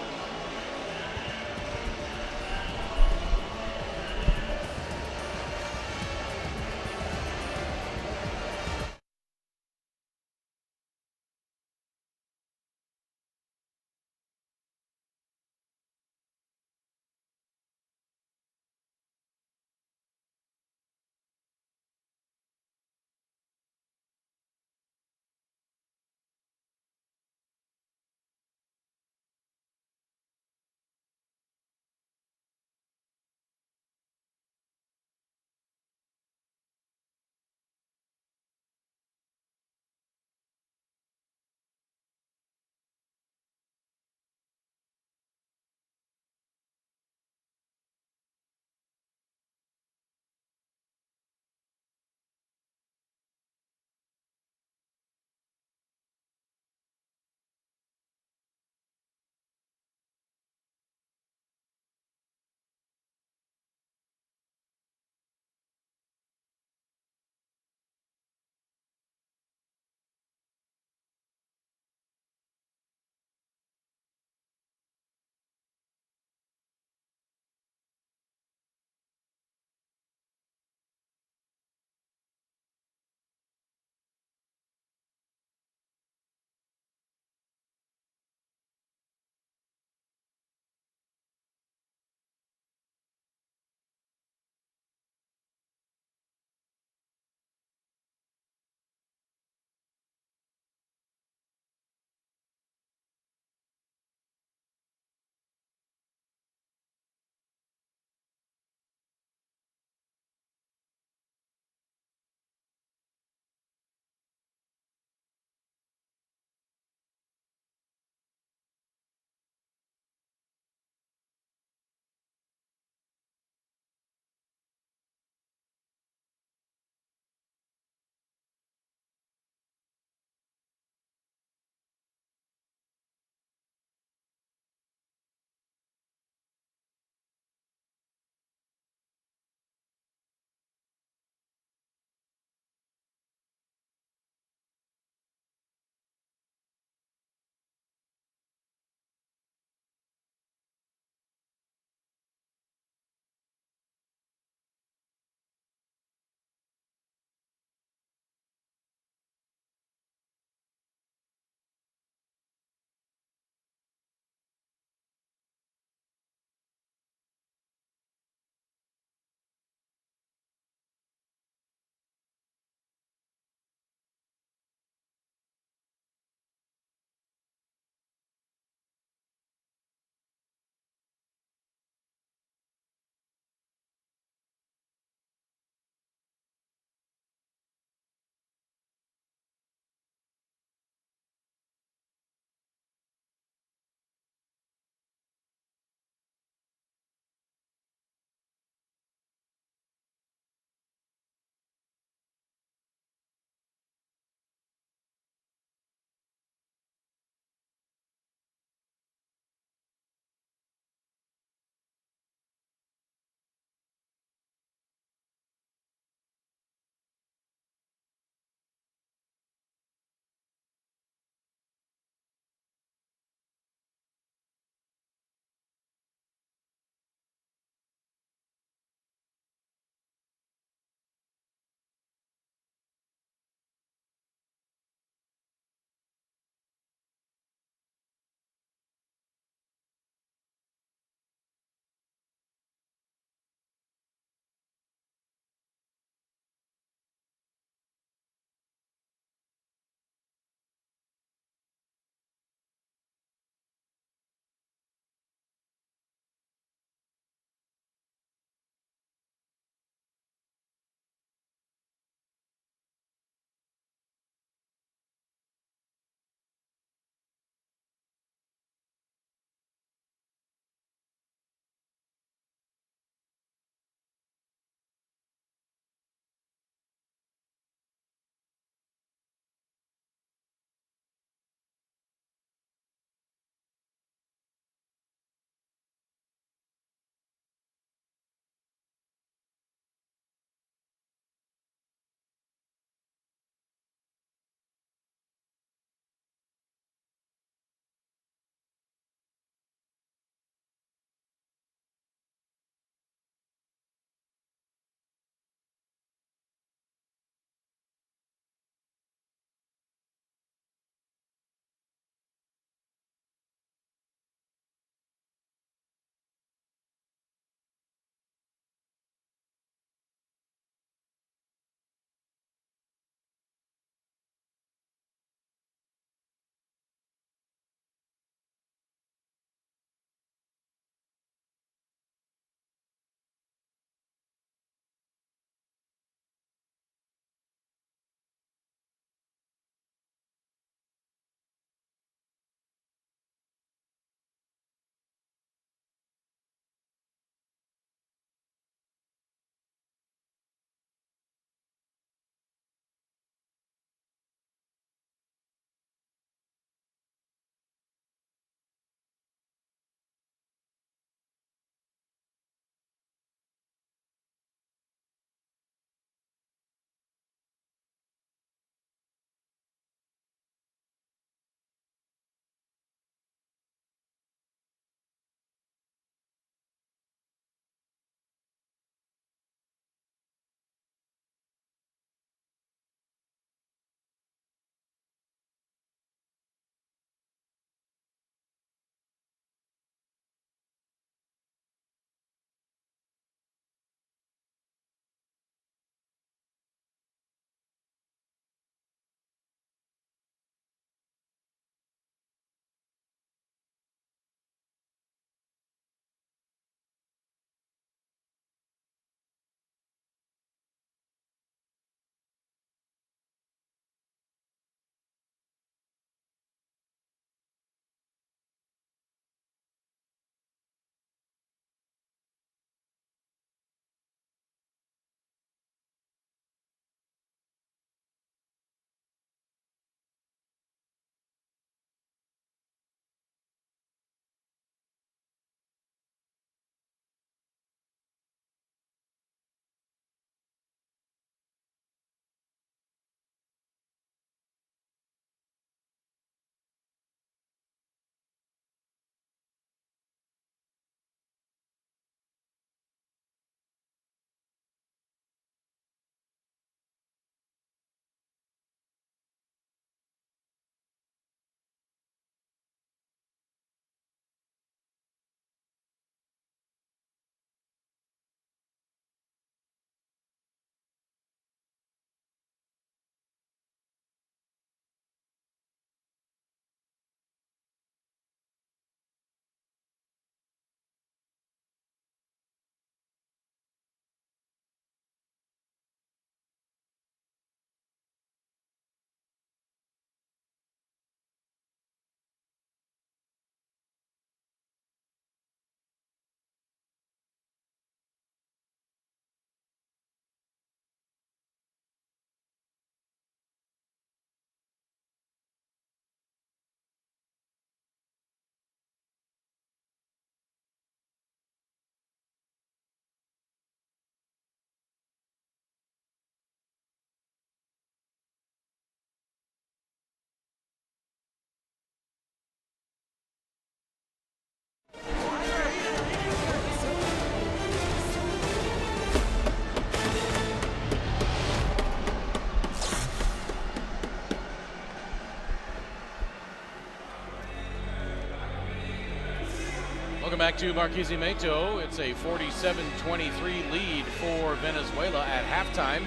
Welcome back to Barquisimeto. It's a 47-23 lead for Venezuela at halftime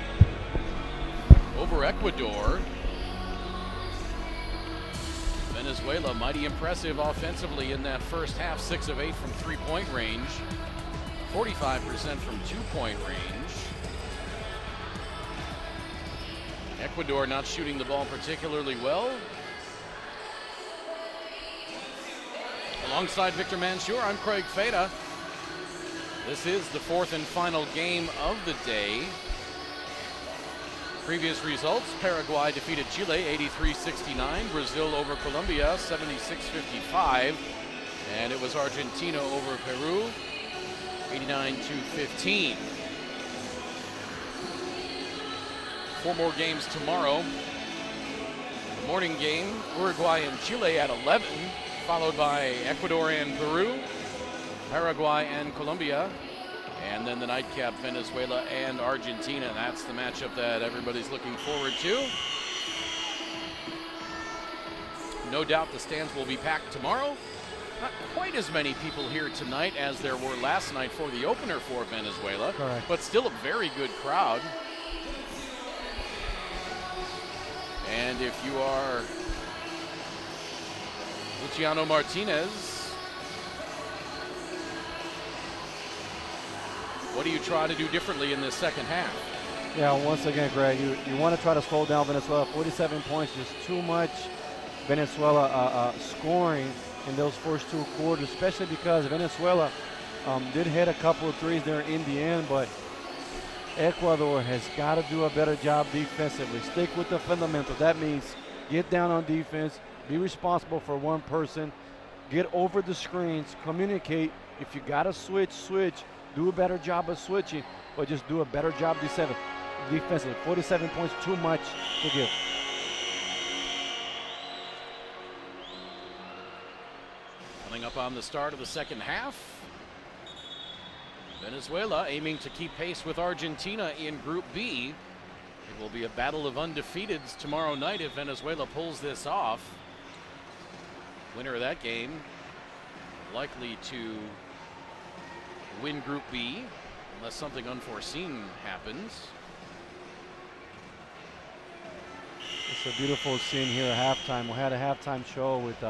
over Ecuador. Venezuela mighty impressive offensively in that first half, 6 of 8 from three-point range, 45% from two-point range. Ecuador not shooting the ball particularly well. Alongside Victor Mansour, I'm Craig Feda. This is the fourth and final game of the day. Previous results: Paraguay defeated Chile 83-69, Brazil over Colombia 76-55, and it was Argentina over Peru 89-15. 4 more games tomorrow. The morning game, Uruguay and Chile at 11, followed by Ecuador and Peru, Paraguay and Colombia, and then the nightcap, Venezuela and Argentina. That's the matchup that everybody's looking forward to. No doubt the stands will be packed tomorrow. Not quite as many people here tonight as there were last night for the opener for Venezuela. Correct. But still a very good crowd. And if you are Luciano Martinez, what do you try to do differently in this second half? Yeah, once again, Greg, you want to try to slow down Venezuela. 47 points, just too much Venezuela scoring in those first 2 quarters, especially because Venezuela did hit a couple of threes there in the end, but Ecuador has got to do a better job defensively. Stick with the fundamentals. That means get down on defense, be responsible for one person, get over the screens, communicate. If you got to switch, do a better job of switching, but just do a better job defensively. 47 points, too much to give. Coming up on the start of the second half, Venezuela aiming to keep pace with Argentina in Group B. It will be a battle of undefeateds tomorrow night if Venezuela pulls this off. Winner of that game likely to win Group B unless something unforeseen happens. It's a beautiful scene here at halftime. We had a halftime show with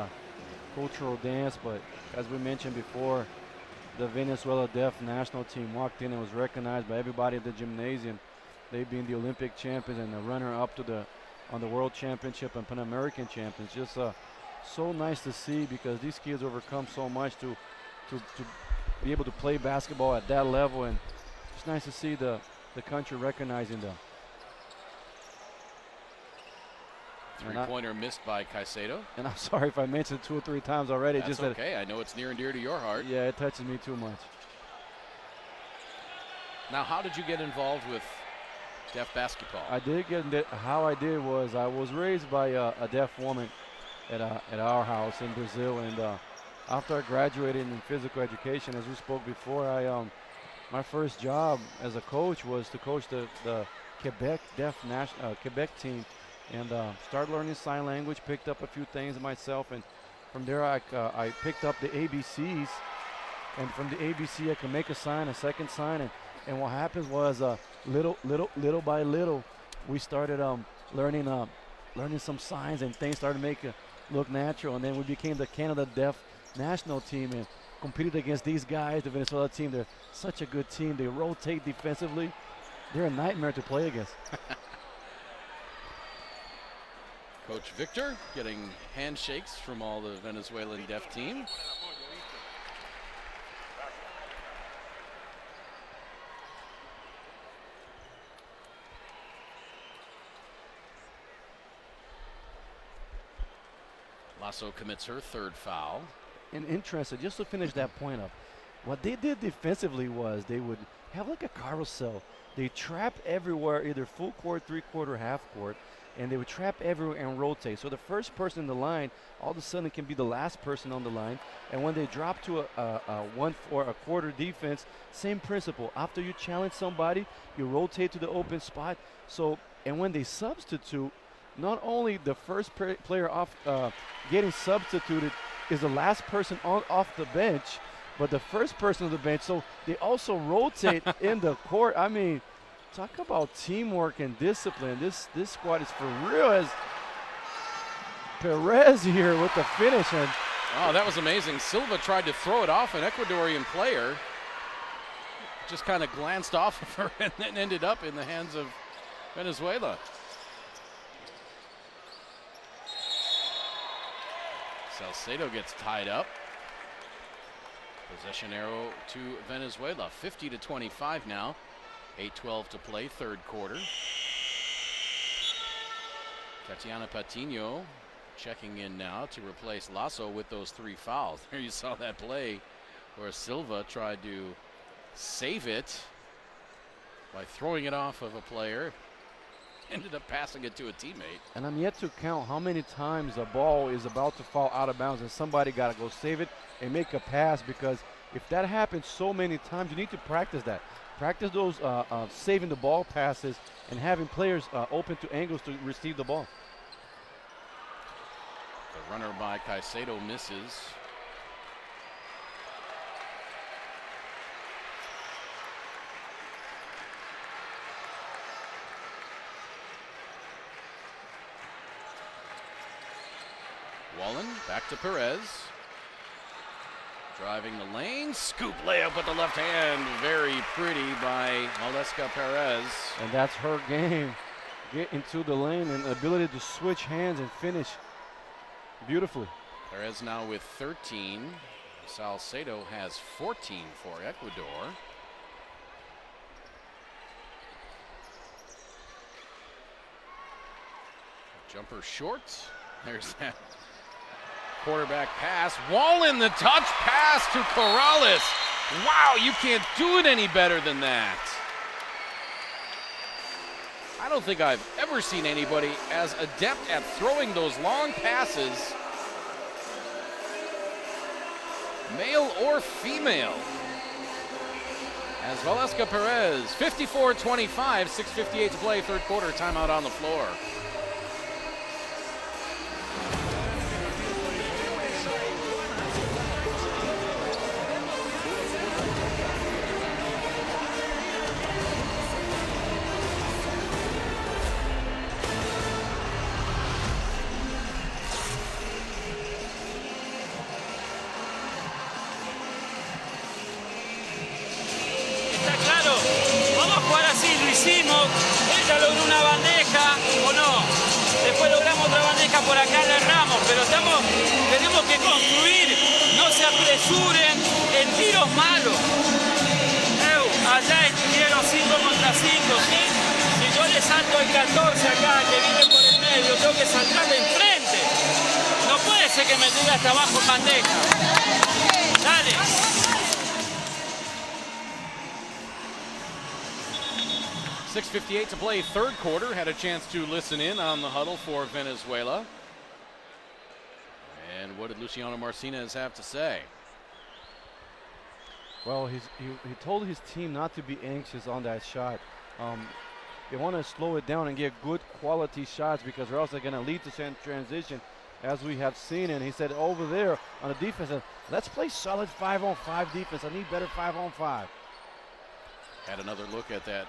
cultural dance, but as we mentioned before, the Venezuela Deaf national team walked in and was recognized by everybody at the gymnasium. They being the Olympic champions and the runner-up to on the World Championship and Pan American champions. Just so nice to see, because these kids overcome so much to be able to play basketball at that level, and it's nice to see the country recognizing them. Three-pointer missed by Caicedo. And I'm sorry if I mentioned it 2 or 3 times already. That's just okay. I know it's near and dear to your heart. Yeah, it touches me too much. Now, how did you get involved with deaf basketball? I did get how I did was I was raised by a deaf woman at our house in Brazil, and after I graduated in physical education, as we spoke before, my first job as a coach was to coach the Quebec Quebec team, and started learning sign language, picked up a few things myself, and from there I picked up the ABCs, and from the ABC I could make a sign, a second sign, and what happens was little by little we started learning some signs, and things started to make it look natural, and then we became the Canada Deaf national team and competed against these guys, the Venezuela team. They're such a good team. They rotate defensively. They're a nightmare to play against. Coach Victor getting handshakes from all the Venezuelan deaf team. Lasso commits her 3rd foul. And interesting, just to finish that point up, what they did defensively was they would have like a carousel. They trap everywhere, either full court, 3-quarter, half court, and they would trap everywhere and rotate. So the first person in the line all of a sudden can be the last person on the line. And when they drop to a 1 or a quarter defense, same principle. After you challenge somebody, you rotate to the open spot. So, and when they substitute, not only the first player off getting substituted is the last person off the bench, but the first person on the bench. So they also rotate in the court. I mean, talk about teamwork and discipline. This squad is for real. As Perez here with the finish. And oh, that was amazing. Silva tried to throw it off an Ecuadorian player. Just kind of glanced off of her and then ended up in the hands of Venezuela. Salcedo gets tied up. Possession arrow to Venezuela. 50-25 now. 8:12 to play, third quarter. Tatiana Patino checking in now to replace Lasso with those 3 fouls. There you saw that play where Silva tried to save it by throwing it off of a player. Ended up passing it to a teammate. And I'm yet to count how many times a ball is about to fall out of bounds and somebody got to go save it and make a pass, because if that happens so many times, you need to practice that. Practice those saving the ball passes and having players open to angles to receive the ball. The runner by Caicedo misses. Wallen back to Perez. Driving the lane, scoop layup with the left hand. Very pretty by Valeska Perez. And that's her game. Get into the lane and ability to switch hands and finish beautifully. Perez now with 13. Salcedo has 14 for Ecuador. Jumper short. There's that quarterback pass. Wallen, the touch pass to Corrales. Wow, you can't do it any better than that. I don't think I've ever seen anybody as adept at throwing those long passes, male or female, as Valeska Perez. 54-25, 6:58 to play, third quarter, timeout on the floor. Ella logró una bandeja o no, después logramos otra bandeja por acá, la erramos, pero tenemos que construir, no se apresuren en tiros malos. Allá es tiro 5 contra 5, ¿sí? Si yo le salto el 14 acá, que viene por el medio, tengo que saltar de enfrente. No puede ser que me tire hasta abajo en bandeja. Dale. 6:58 to play, third quarter. Had a chance to listen in on the huddle for Venezuela. And what did Luciano Martinez have to say? Well, he told his team not to be anxious on that shot. They want to slow it down and get good quality shots, because or else they're going to lead to transition, as we have seen. And he said over there on the defense, let's play solid 5-on-5 defense. I need better 5-on-5. Had another look at that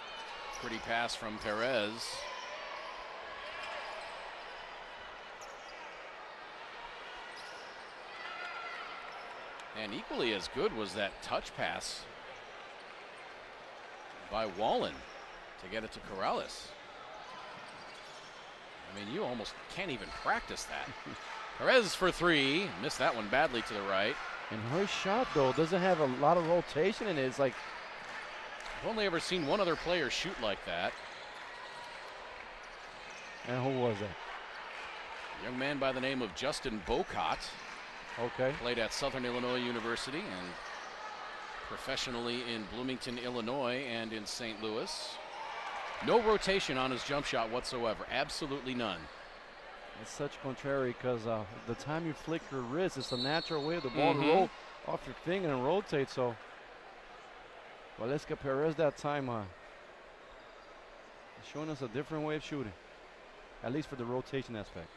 pretty pass from Perez. And equally as good was that touch pass by Wallen to get it to Corrales. I mean, you almost can't even practice that. Perez for 3, missed that one badly to the right. And her shot, though, doesn't have a lot of rotation in it. It's like, I've only ever seen one other player shoot like that. and who was that? A young man by the name of Justin Bocott. Okay. Played at Southern Illinois University and professionally in Bloomington, Illinois, and in St. Louis. No rotation on his jump shot whatsoever. Absolutely none. It's such contrary, because the time you flick your wrist, it's a natural way of the ball to roll off your finger and rotate. So Valeska Perez that time showing us a different way of shooting, at least for the rotation aspect.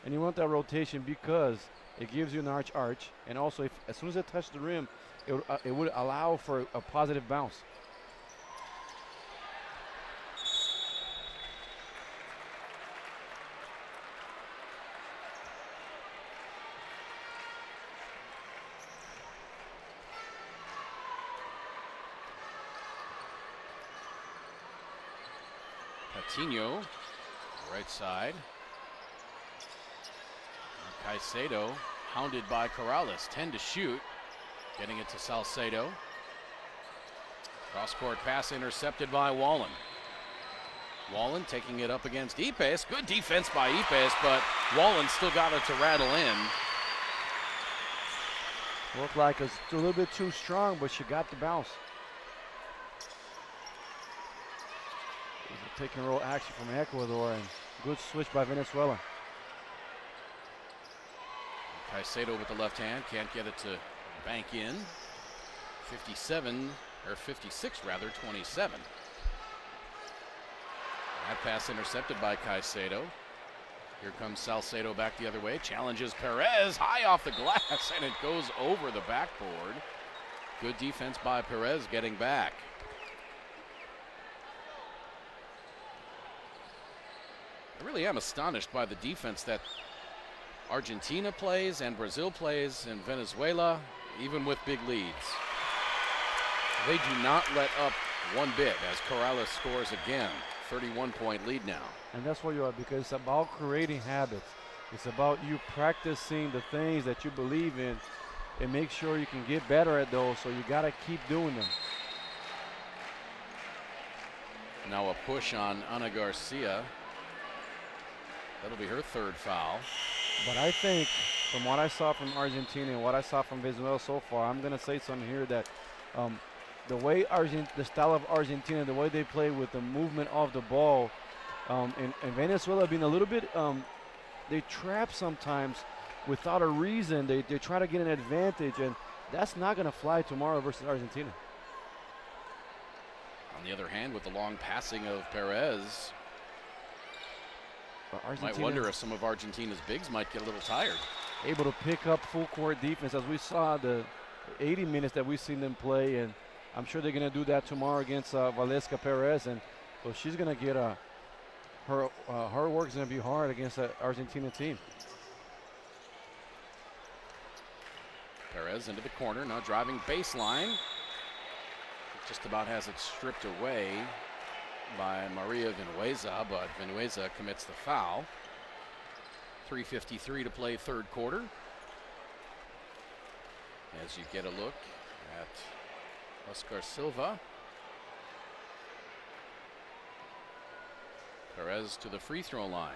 And you want that rotation because it gives you an arch, and also as soon as it touches the rim, it would allow for a positive bounce. Patino, right side. Caicedo, hounded by Corrales, 10 to shoot. Getting it to Salcedo. Cross-court pass intercepted by Wallen. Wallen taking it up against Ypes. Good defense by Ypes, but Wallen still got it to rattle in. Looked like it's a little bit too strong, but she got the bounce. Pick and roll action from Ecuador, and good switch by Venezuela. Caicedo with the left hand, can't get it to bank in. 57, or 56 rather, 27. That pass intercepted by Caicedo. Here comes Salcedo back the other way, challenges Perez high off the glass, and it goes over the backboard. Good defense by Perez getting back. I really am astonished by the defense that Argentina plays and Brazil plays and Venezuela, even with big leads. They do not let up one bit as Corrales scores again. 31-point lead now. And that's what you are, because it's about creating habits. It's about you practicing the things that you believe in and make sure you can get better at those, so you got to keep doing them. Now a push on Ana Garcia. That'll be her third foul. But I think from what I saw from Argentina and what I saw from Venezuela so far, I'm going to say something here that the way the style of Argentina, the way they play with the movement of the ball, and Venezuela being a little bit, they trap sometimes without a reason. They try to get an advantage, and that's not going to fly tomorrow versus Argentina. On the other hand, with the long passing of Perez, might wonder if some of Argentina's bigs might get a little tired. Able to pick up full court defense, as we saw the 80 minutes that we've seen them play, and I'm sure they're going to do that tomorrow against Valesca Perez, and so she's going to get her work is going to be hard against the Argentina team. Perez into the corner, now driving baseline. Just about has it stripped away by Maria Venueza, but Venueza commits the foul. 3:53 to play third quarter. As you get a look at Oscar Silva. Perez to the free throw line.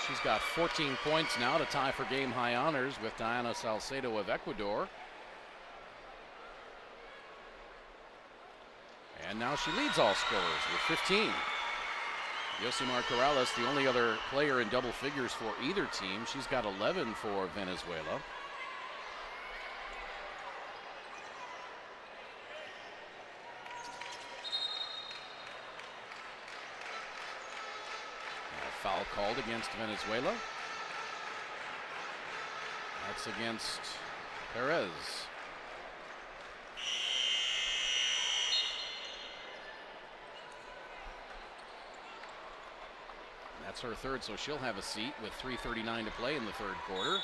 She's got 14 points now to tie for game high honors with Diana Salcedo of Ecuador. And now she leads all scorers with 15. Yosimar Corrales, the only other player in double figures for either team. She's got 11 for Venezuela. A foul called against Venezuela. That's against Perez. That's her third, so she'll have a seat with 3:39 to play in the third quarter.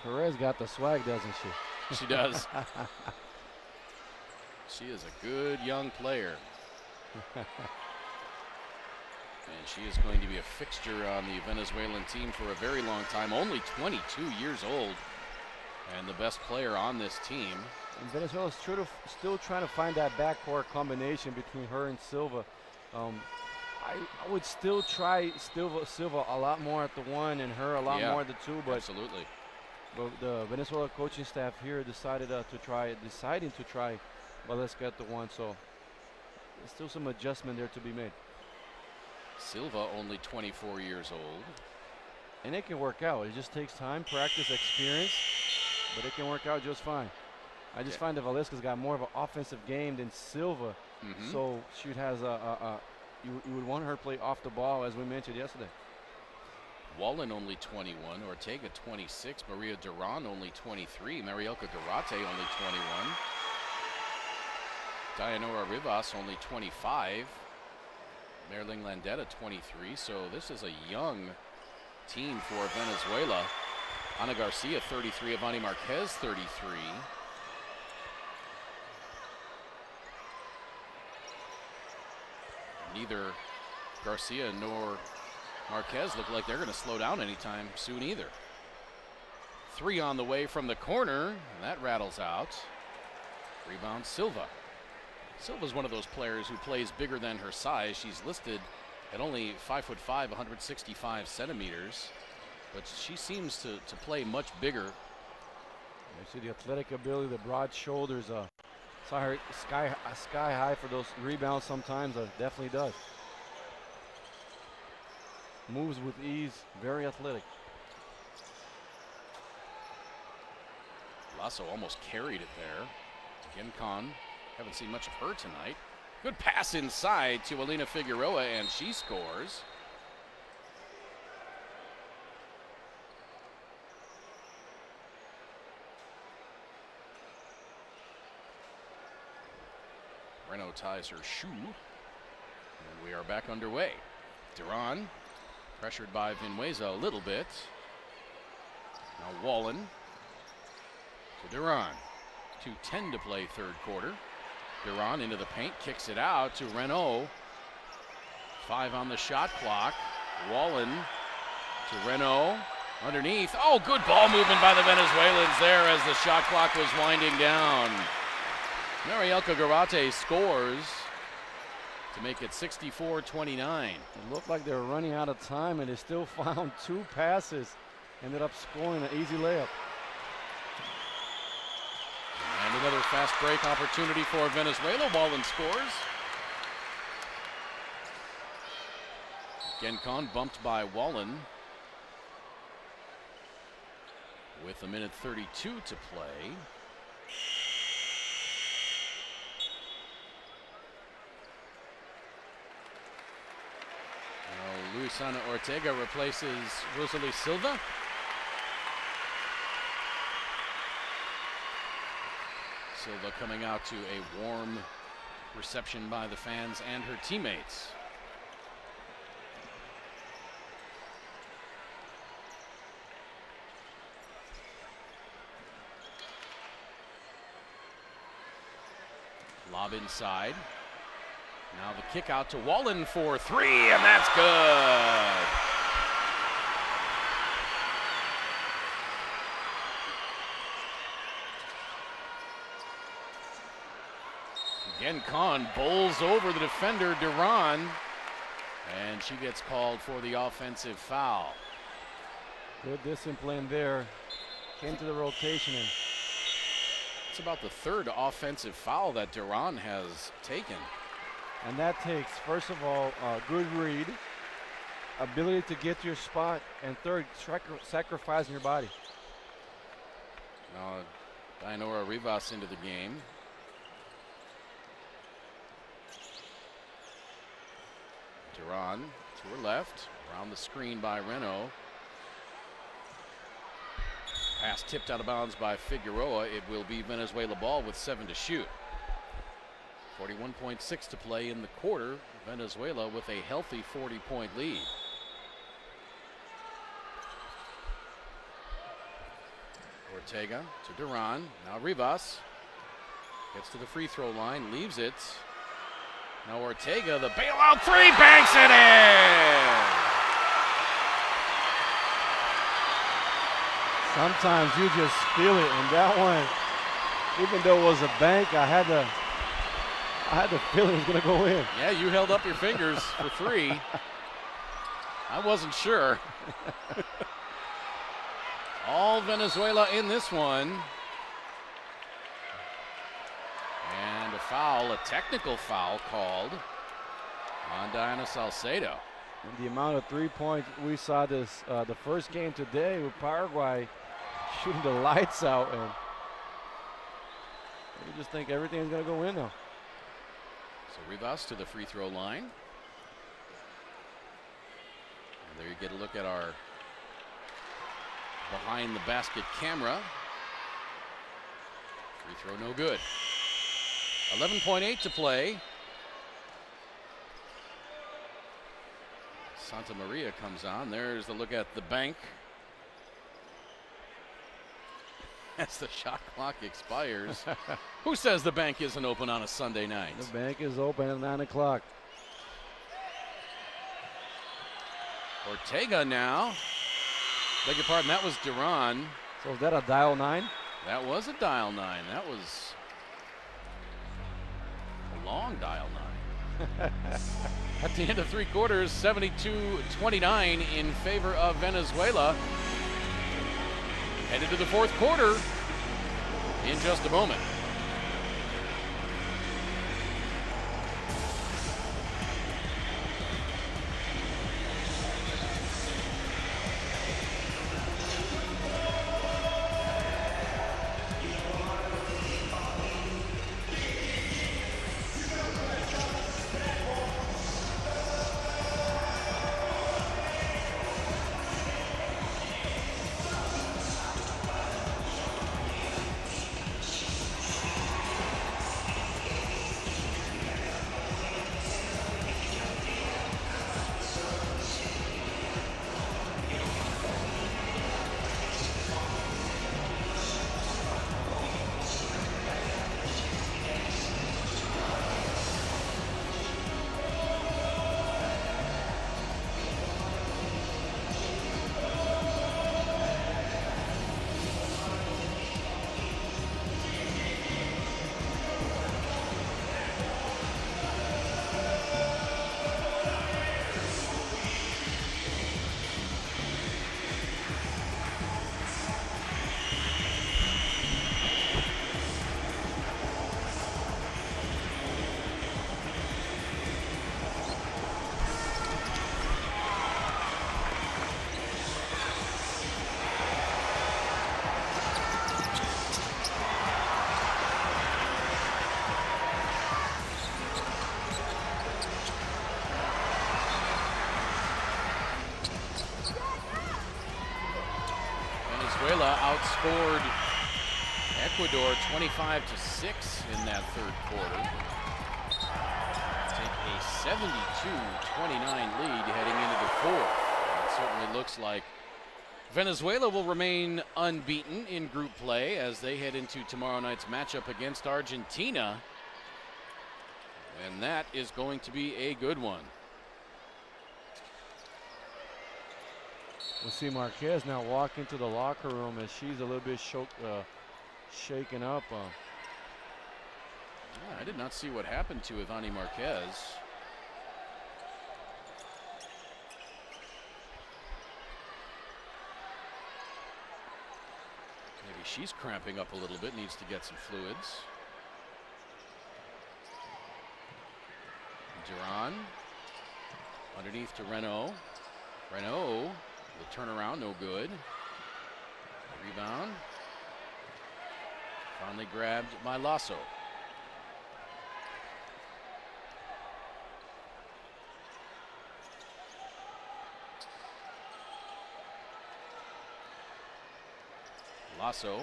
Perez got the swag, doesn't she? She does. She is a good young player. And she is going to be a fixture on the Venezuelan team for a very long time. Only 22 years old and the best player on this team. And Venezuela's still trying to find that backcourt combination between her and Silva. I would still try Silva a lot more at the one and her a lot more at the two, but absolutely. But the Venezuela coaching staff here deciding to try Valesca at the one, so there's still some adjustment there to be made. Silva only 24 years old. And it can work out. It just takes time, practice, experience, but it can work out just fine. I just find that Valesca's got more of an offensive game than Silva, so she has you would want her to play off the ball, as we mentioned yesterday. Wallen only 21, Ortega 26, Maria Duran only 23, Marielka Garate only 21, Dianora Rivas only 25, Merling Landeta 23. So this is a young team for Venezuela. Ana Garcia 33, Ivani Marquez 33. Neither Garcia nor Marquez look like they're going to slow down anytime soon either. 3 on the way from the corner, and that rattles out. Rebound Silva. Silva's one of those players who plays bigger than her size. She's listed at only 5'5", 165 centimeters, but she seems to play much bigger. You see the athletic ability, the broad shoulders. Saw her sky high for those rebounds sometimes. Definitely does. Moves with ease, very athletic. Lasso almost carried it there. Again, Khan, haven't seen much of her tonight. Good pass inside to Alina Figueroa, and she scores. Renault ties her shoe, and we are back underway. Duran pressured by Vinuesa a little bit. Now Wallen to Duran. 2:10 to play third quarter. Duran into the paint, kicks it out to Renault. 5 on the shot clock. Wallen to Renault. Underneath. Oh, good ball movement by the Venezuelans there as the shot clock was winding down. Marielka Garate scores to make it 64-29. It looked like they were running out of time, and they still found 2 passes. Ended up scoring an easy layup. And another fast break opportunity for Venezuela. Wallen scores. Gencon bumped by Wallen. With 1:32 to play. Luisana Ortega replaces Rosalie Silva. Silva coming out to a warm reception by the fans and her teammates. Lob inside. Now the kick out to Wallen for 3, and that's good. Again, Khan bowls over the defender, Duran, and she gets called for the offensive foul. Good discipline there. Came to the rotation. And it's about the 3rd offensive foul that Duran has taken. And that takes, first of all, a good read, ability to get to your spot, and 3rd, sacrificing your body. Now, Dianora Rivas into the game. Duran to her left, around the screen by Renault. Pass tipped out of bounds by Figueroa. It will be Venezuela ball with 7 to shoot. 41.6 to play in the quarter. Venezuela with a healthy 40-point lead. Ortega to Duran. Now Rivas gets to the free throw line, leaves it. Now Ortega, the bailout 3, banks it in! Sometimes you just feel it, and that one, even though it was a bank, I had the feeling it was going to go in. Yeah, you held up your fingers for 3. I wasn't sure. All Venezuela in this one. And a foul, a technical foul called on Diana Salcedo. And the amount of 3 points we saw this the first game today with Paraguay shooting the lights out, and you just think everything's going to go in now. So Rivas to the free throw line. There you get a look at our behind the basket camera. Free throw no good. 11.8 to play. Santa Maria comes on. There's the look at the bank. As the shot clock expires. Who says the bank isn't open on a Sunday night? The bank is open at 9 o'clock. Ortega now. Beg your pardon, that was Duran. So is that a dial 9? That was a dial 9. That was a long dial 9. At the end of 3 quarters, 72-29 in favor of Venezuela. Headed to the 4th quarter in just a moment. Venezuela outscored Ecuador 25-6 in that 3rd quarter. Take a 72-29 lead heading into the 4th. It certainly looks like Venezuela will remain unbeaten in group play as they head into tomorrow night's matchup against Argentina. And that is going to be a good one. We'll see Marquez now walk into the locker room as she's a little bit shaken up. Yeah, I did not see what happened to Ivani Marquez. Maybe she's cramping up a little bit, needs to get some fluids. Duran underneath to Renault. Renault, the turnaround, no good. Rebound. Finally grabbed by Lasso. Lasso,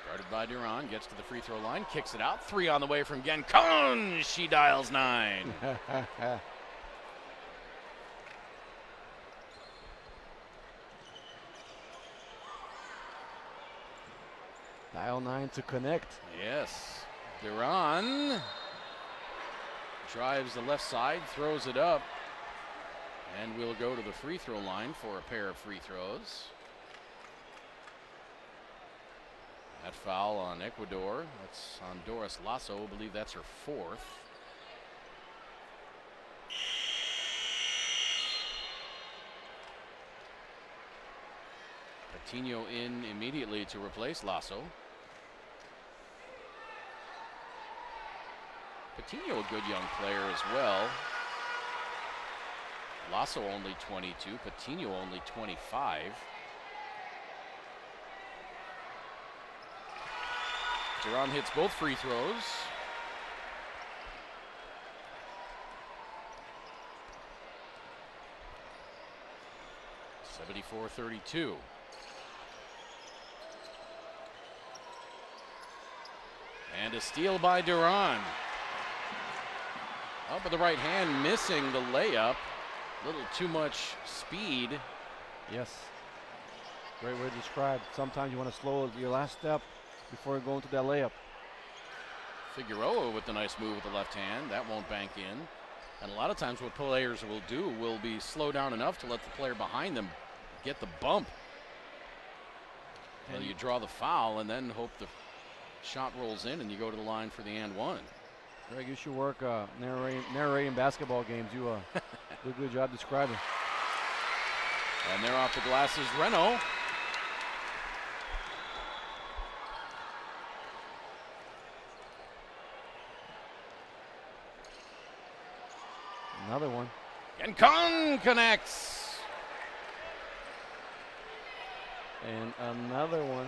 guarded by Duran, gets to the free throw line, kicks it out. 3 on the way from Gancon. She dials 9. Dial 9 to connect. Yes. Duran drives the left side, throws it up, and we'll go to the free throw line for a pair of free throws. That foul on Ecuador. That's on Doris Lasso. I believe that's her 4th. Patino in immediately to replace Lasso. Patino, a good young player as well. Lasso only 22, Patino only 25. Duran hits both free throws. 74-32. And a steal by Duran. Up with the right hand, missing the layup. A little too much speed. Yes. Great way to describe. Sometimes you want to slow your last step before you go into that layup. Figueroa with the nice move with the left hand. That won't bank in. And a lot of times what players will do will be slow down enough to let the player behind them get the bump. And you draw the foul and then hope the shot rolls in and you go to the line for the and one. Greg, you should work narrating basketball games. You do a good job describing. And they're off the glasses, Renault. Another one. And Khan connects. And another one.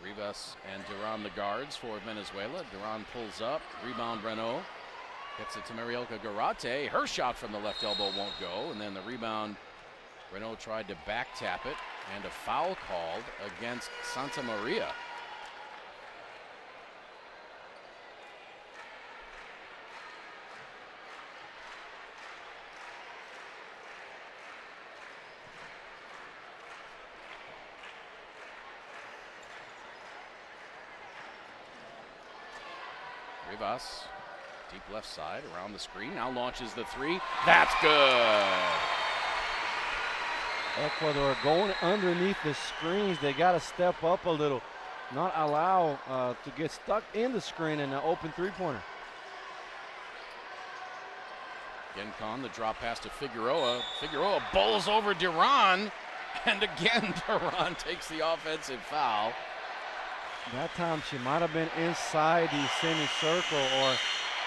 Rivas and Duran the guards for Venezuela. Duran pulls up, rebound Renault. Gets it to Marielka Garate. Her shot from the left elbow won't go. And then the rebound, Renault tried to back tap it. And a foul called against Santa Maria. Rivas, deep left side, around the screen, now launches the three. That's good. Ecuador going underneath the screens. They got to step up a little, not allow to get stuck in the screen and an open three-pointer. Again, Khan, the drop pass to Figueroa. Figueroa bowls over Duran, and again Duran takes the offensive foul. That time she might have been inside the semicircle or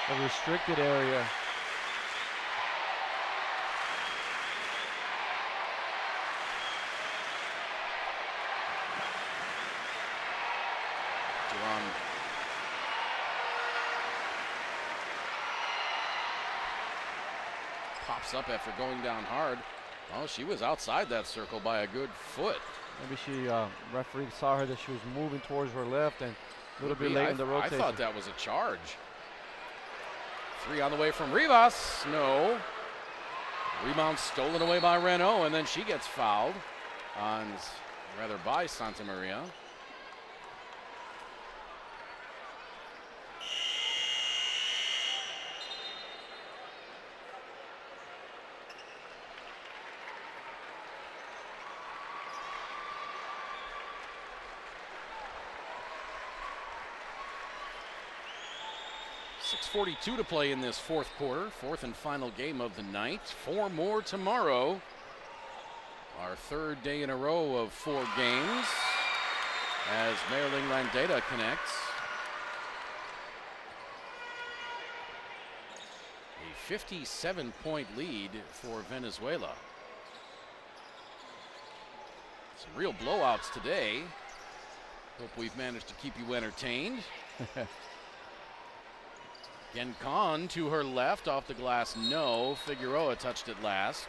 the restricted area. Duran pops up after going down hard. Oh, she was outside that circle by a good foot. Maybe she, referee saw her that she was moving towards her left and a little bit late in the rotation. I thought that was a charge. Three on the way from Rivas. No. Rebound stolen away by Renault, and then she gets fouled on, rather by Santa Maria. .6:42 to play in this fourth quarter, fourth and final game of the night. 4 more tomorrow. Our third day in a row of 4 games as Marilyn Landeta connects. A 57-point lead for Venezuela. Some real blowouts today. Hope we've managed to keep you entertained. Again, Khan to her left, off the glass, no. Figueroa touched it last.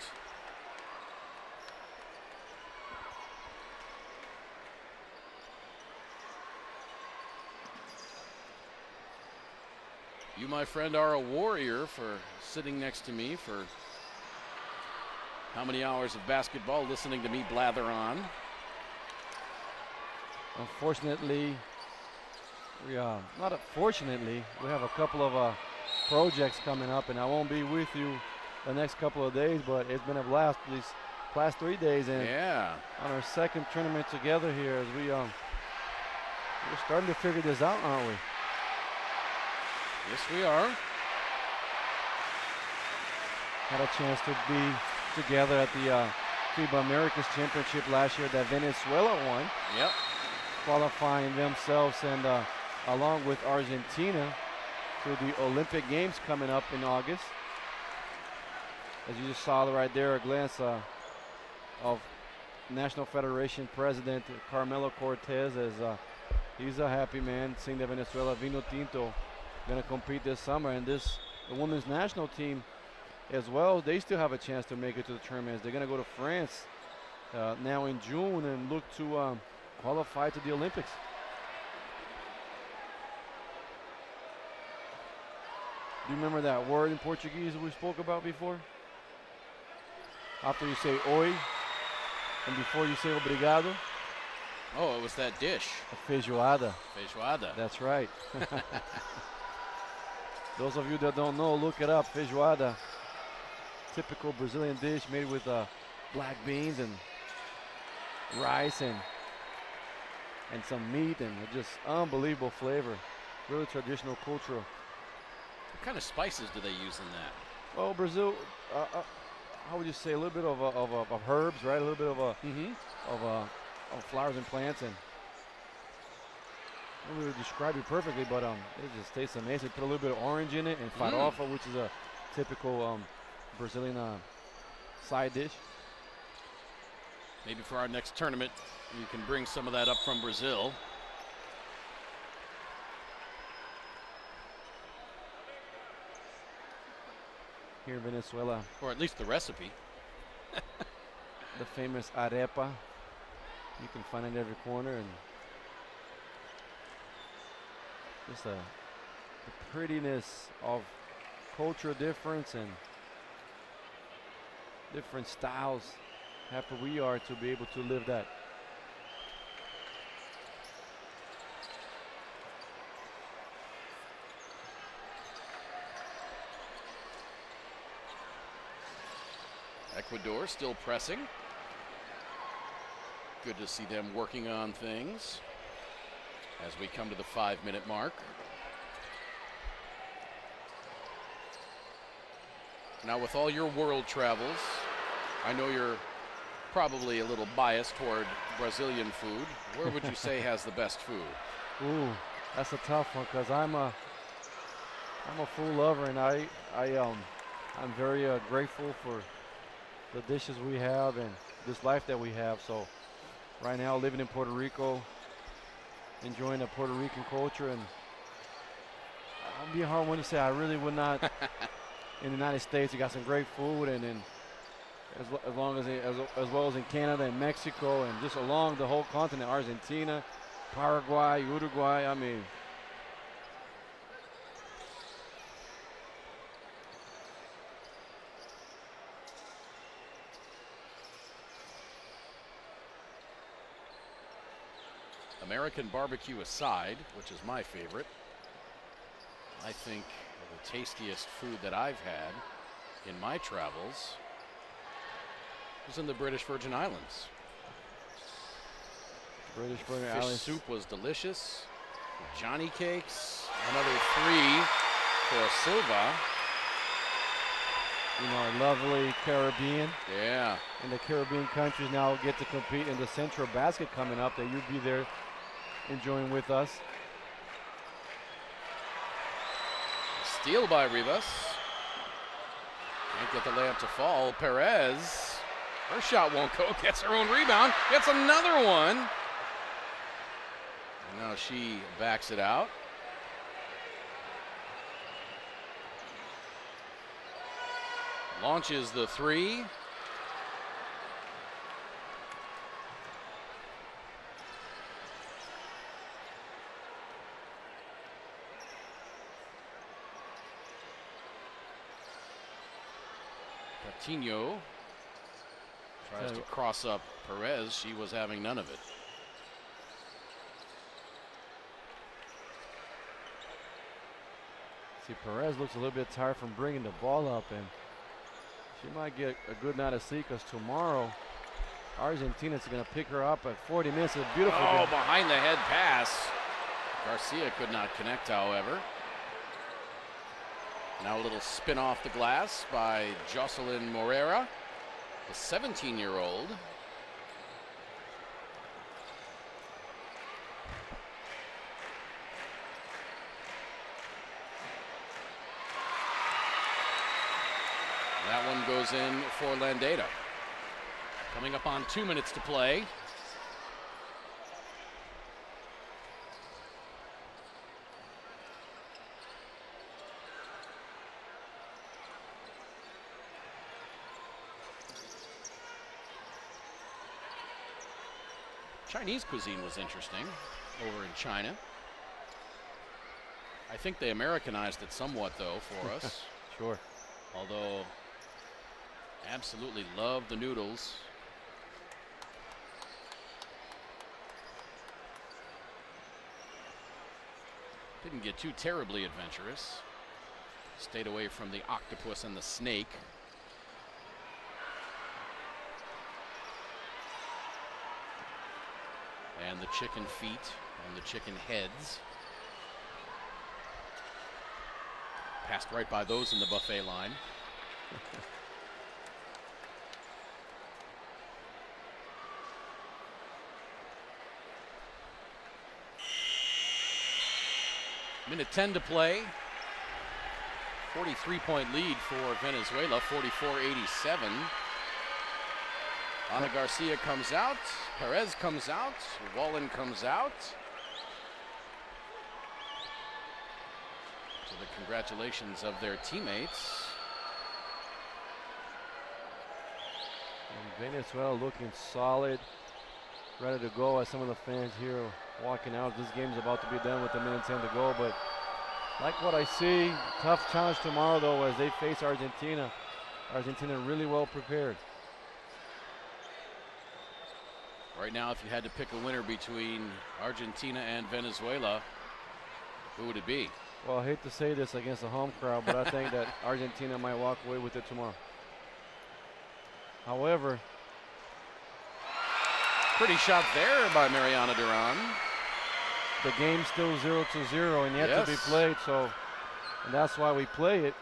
You, my friend, are a warrior for sitting next to me for how many hours of basketball listening to me blather on? Unfortunately, not unfortunately, we have a couple of projects coming up, and I won't be with you the next couple of days, but it's been a blast these last 3 days, and on our second tournament together here, as we're starting to figure this out, aren't we? Yes, we are. Had a chance to be together at the FIBA Americas Championship last year that Venezuela won. Yep. Qualifying themselves and along with Argentina to the Olympic Games coming up in August. As you just saw right there, a glance of National Federation President Carmelo Cortez as He's a happy man seeing that Venezuela Vino Tinto going to compete this summer. And the women's national team as well, they still have a chance to make it to the tournaments. They're going to go to France now in June and look to qualify to the Olympics. Do you remember that word in Portuguese we spoke about before? After you say oi and before you say obrigado? Oh, it was that dish. A feijoada. Feijoada. That's right. Those of you that don't know, look it up. Feijoada. Typical Brazilian dish made with black beans and rice and some meat and just unbelievable flavor. Really traditional, cultural. What kind of spices do they use in that? Well, Brazil, how would you say, a little bit of herbs, right? A little bit of flowers and plants, and I don't really describe it perfectly, but it just tastes amazing. Put a little bit of orange in it, and farofa, which is a typical Brazilian side dish. Maybe for our next tournament, you can bring some of that up from Brazil. Here in Venezuela. Or at least the recipe. The famous arepa. You can find it in every corner, and just the prettiness of cultural difference and different styles. Happy we are to be able to live that. Ecuador still pressing. Good to see them working on things as we come to the 5-minute mark. Now, with all your world travels, I know you're probably a little biased toward Brazilian food. Where would you say has the best food? Ooh, that's a tough one, because I'm a food lover, and I'm very grateful for the dishes we have and this life that we have. So right now, living in Puerto Rico, enjoying the Puerto Rican culture, and I'll be a hard one to say. I really would not. In the United States, you got some great food, and then as well as in Canada and Mexico, and just along the whole continent, Argentina, Paraguay, Uruguay. I mean, American barbecue aside, which is my favorite, I think the tastiest food that I've had in my travels was in the British Virgin Islands. British Virgin Fish Islands soup was delicious. Johnny cakes, another 3 for Silva. You know, our lovely Caribbean. Yeah. And the Caribbean countries now get to compete in the Central Basket coming up, that you'll be there enjoying with us. Steal by Rivas. Can't get the layup to fall. Perez. Her shot won't go. Gets her own rebound. Gets another one. And now she backs it out. Launches the 3. Coutinho tries to cross up Perez. She was having none of it. See, Perez looks a little bit tired from bringing the ball up, and she might get a good night of sleep, because tomorrow Argentina's going to pick her up at 40 minutes. A beautiful game. Behind the head pass. Garcia could not connect, however. Now a little spin off the glass by Jocelyn Moreira, the 17-year-old. That one goes in for Landeta. Coming up on 2 minutes to play. Chinese cuisine was interesting over in China. I think they Americanized it somewhat, though, for us. Sure. Although, absolutely love the noodles. Didn't get too terribly adventurous. Stayed away from the octopus and the snake. And the chicken feet and the chicken heads. Passed right by those in the buffet line. Minute 10 to play. 43-point lead for Venezuela, 44-87. Ana Garcia comes out, Perez comes out, Wallen comes out. To the congratulations of their teammates. And Venezuela looking solid, ready to go as some of the fans here walking out. This game's about to be done with a minute 10 to go, but like what I see, tough challenge tomorrow though as they face Argentina. Argentina really well prepared. Right now, if you had to pick a winner between Argentina and Venezuela, who would it be? Well, I hate to say this against the home crowd, but I think that Argentina might walk away with it tomorrow. However, pretty shot there by Mariana Duran. The game's still 0-0 and yet to be played, so and that's why we play it.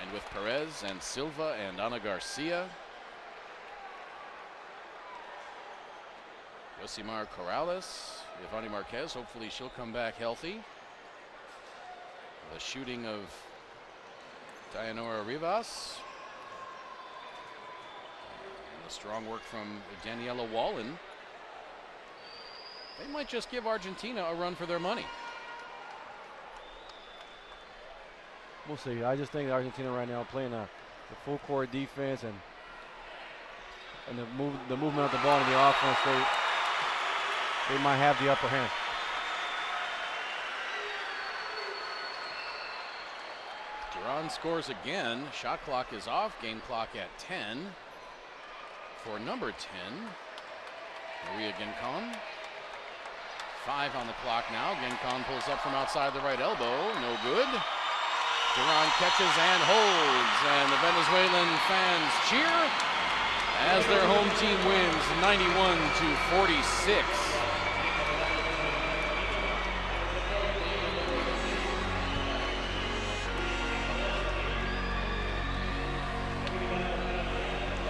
And with Perez and Silva and Ana Garcia. Yosimar Corrales, Ivani Marquez, hopefully she'll come back healthy. The shooting of Dianora Rivas. And the strong work from Daniela Wallen. They might just give Argentina a run for their money. We'll see. I just think Argentina right now playing the full court defense and the movement of the ball in the offense, they might have the upper hand. Duran scores again. Shot clock is off. Game clock at 10. For number 10, Maria Gincon. 5 on the clock now. Gincon pulls up from outside the right elbow. No good. Duran catches and holds, and the Venezuelan fans cheer as their home team wins 91-46.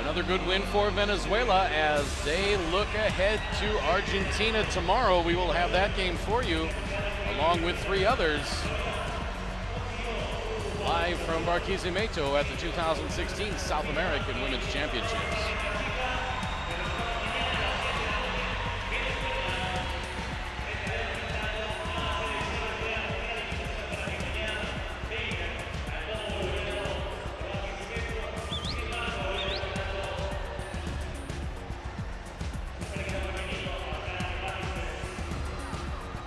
Another good win for Venezuela as they look ahead to Argentina tomorrow. We will have that game for you, along with 3 others. Live from Barquisimeto at the 2016 South American Women's Championships.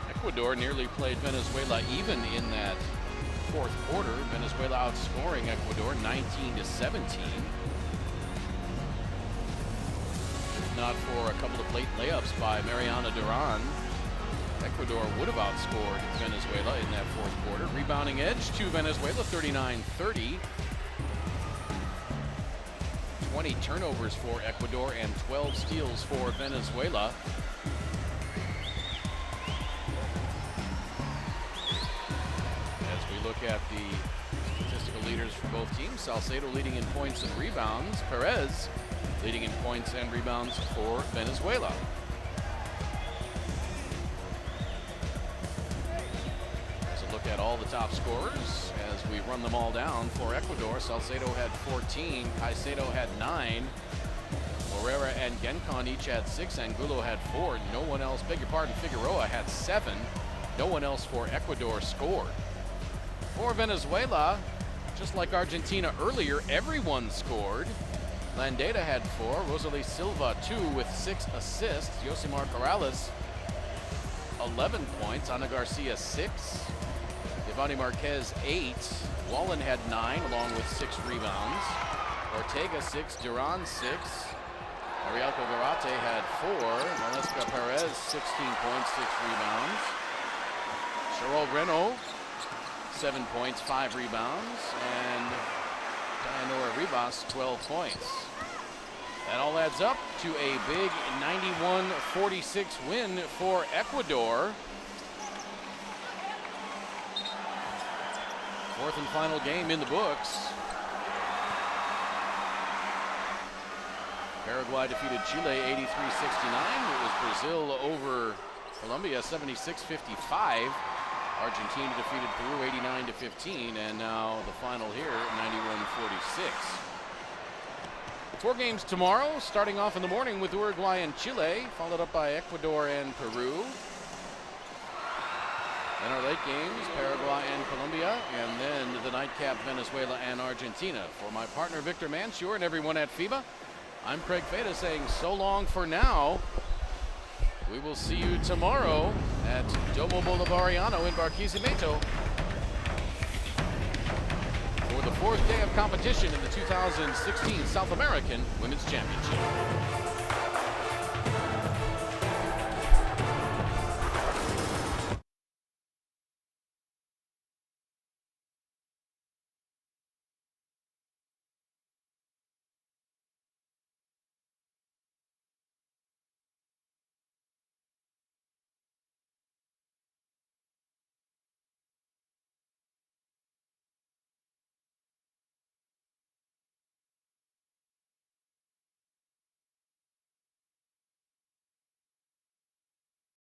Ecuador nearly played Venezuela even in that 4th quarter. Venezuela outscoring Ecuador 19-17. If not for a couple of late layups by Mariana Duran, Ecuador would have outscored Venezuela in that 4th quarter. Rebounding edge to Venezuela, 39-30. 20 turnovers for Ecuador and 12 steals for Venezuela. Look at the statistical leaders for both teams. Salcedo leading in points and rebounds. Perez leading in points and rebounds for Venezuela. As a look at all the top scorers as we run them all down for Ecuador. Salcedo had 14, Caicedo had 9, Herrera and Gincon each had 6, Angulo had 4. No one else, beg your pardon, Figueroa had 7. No one else for Ecuador scored. For Venezuela, Just like Argentina earlier, everyone scored. Landeta had 4, Rosalie Silva 2 with 6 assists, Yosimar Corrales 11 points, Ana Garcia 6, Giovanni Marquez 8, Wallen had 9 along with 6 rebounds, Ortega 6, Duran 6, Arielco Garate had 4, Valeska Perez 16 points, 6 rebounds, Cheryl Renault 7 points, 5 rebounds, and Dianora Ribas 12 points. That all adds up to a big 91-46 win for Ecuador. Fourth and final game in the books. Paraguay defeated Chile 83-69. It was Brazil over Colombia 76-55. Argentina defeated Peru 89-15, and now the final here 91-46. 4 games tomorrow, starting off in the morning with Uruguay and Chile, followed up by Ecuador and Peru. Then our late games, Paraguay and Colombia, and then the nightcap, Venezuela and Argentina. For my partner Victor Mansur and everyone at FIBA, I'm Craig Feta saying so long for now. We will see you tomorrow at Domo Bolivariano in Barquisimeto for the 4th day of competition in the 2016 South American Women's Championship.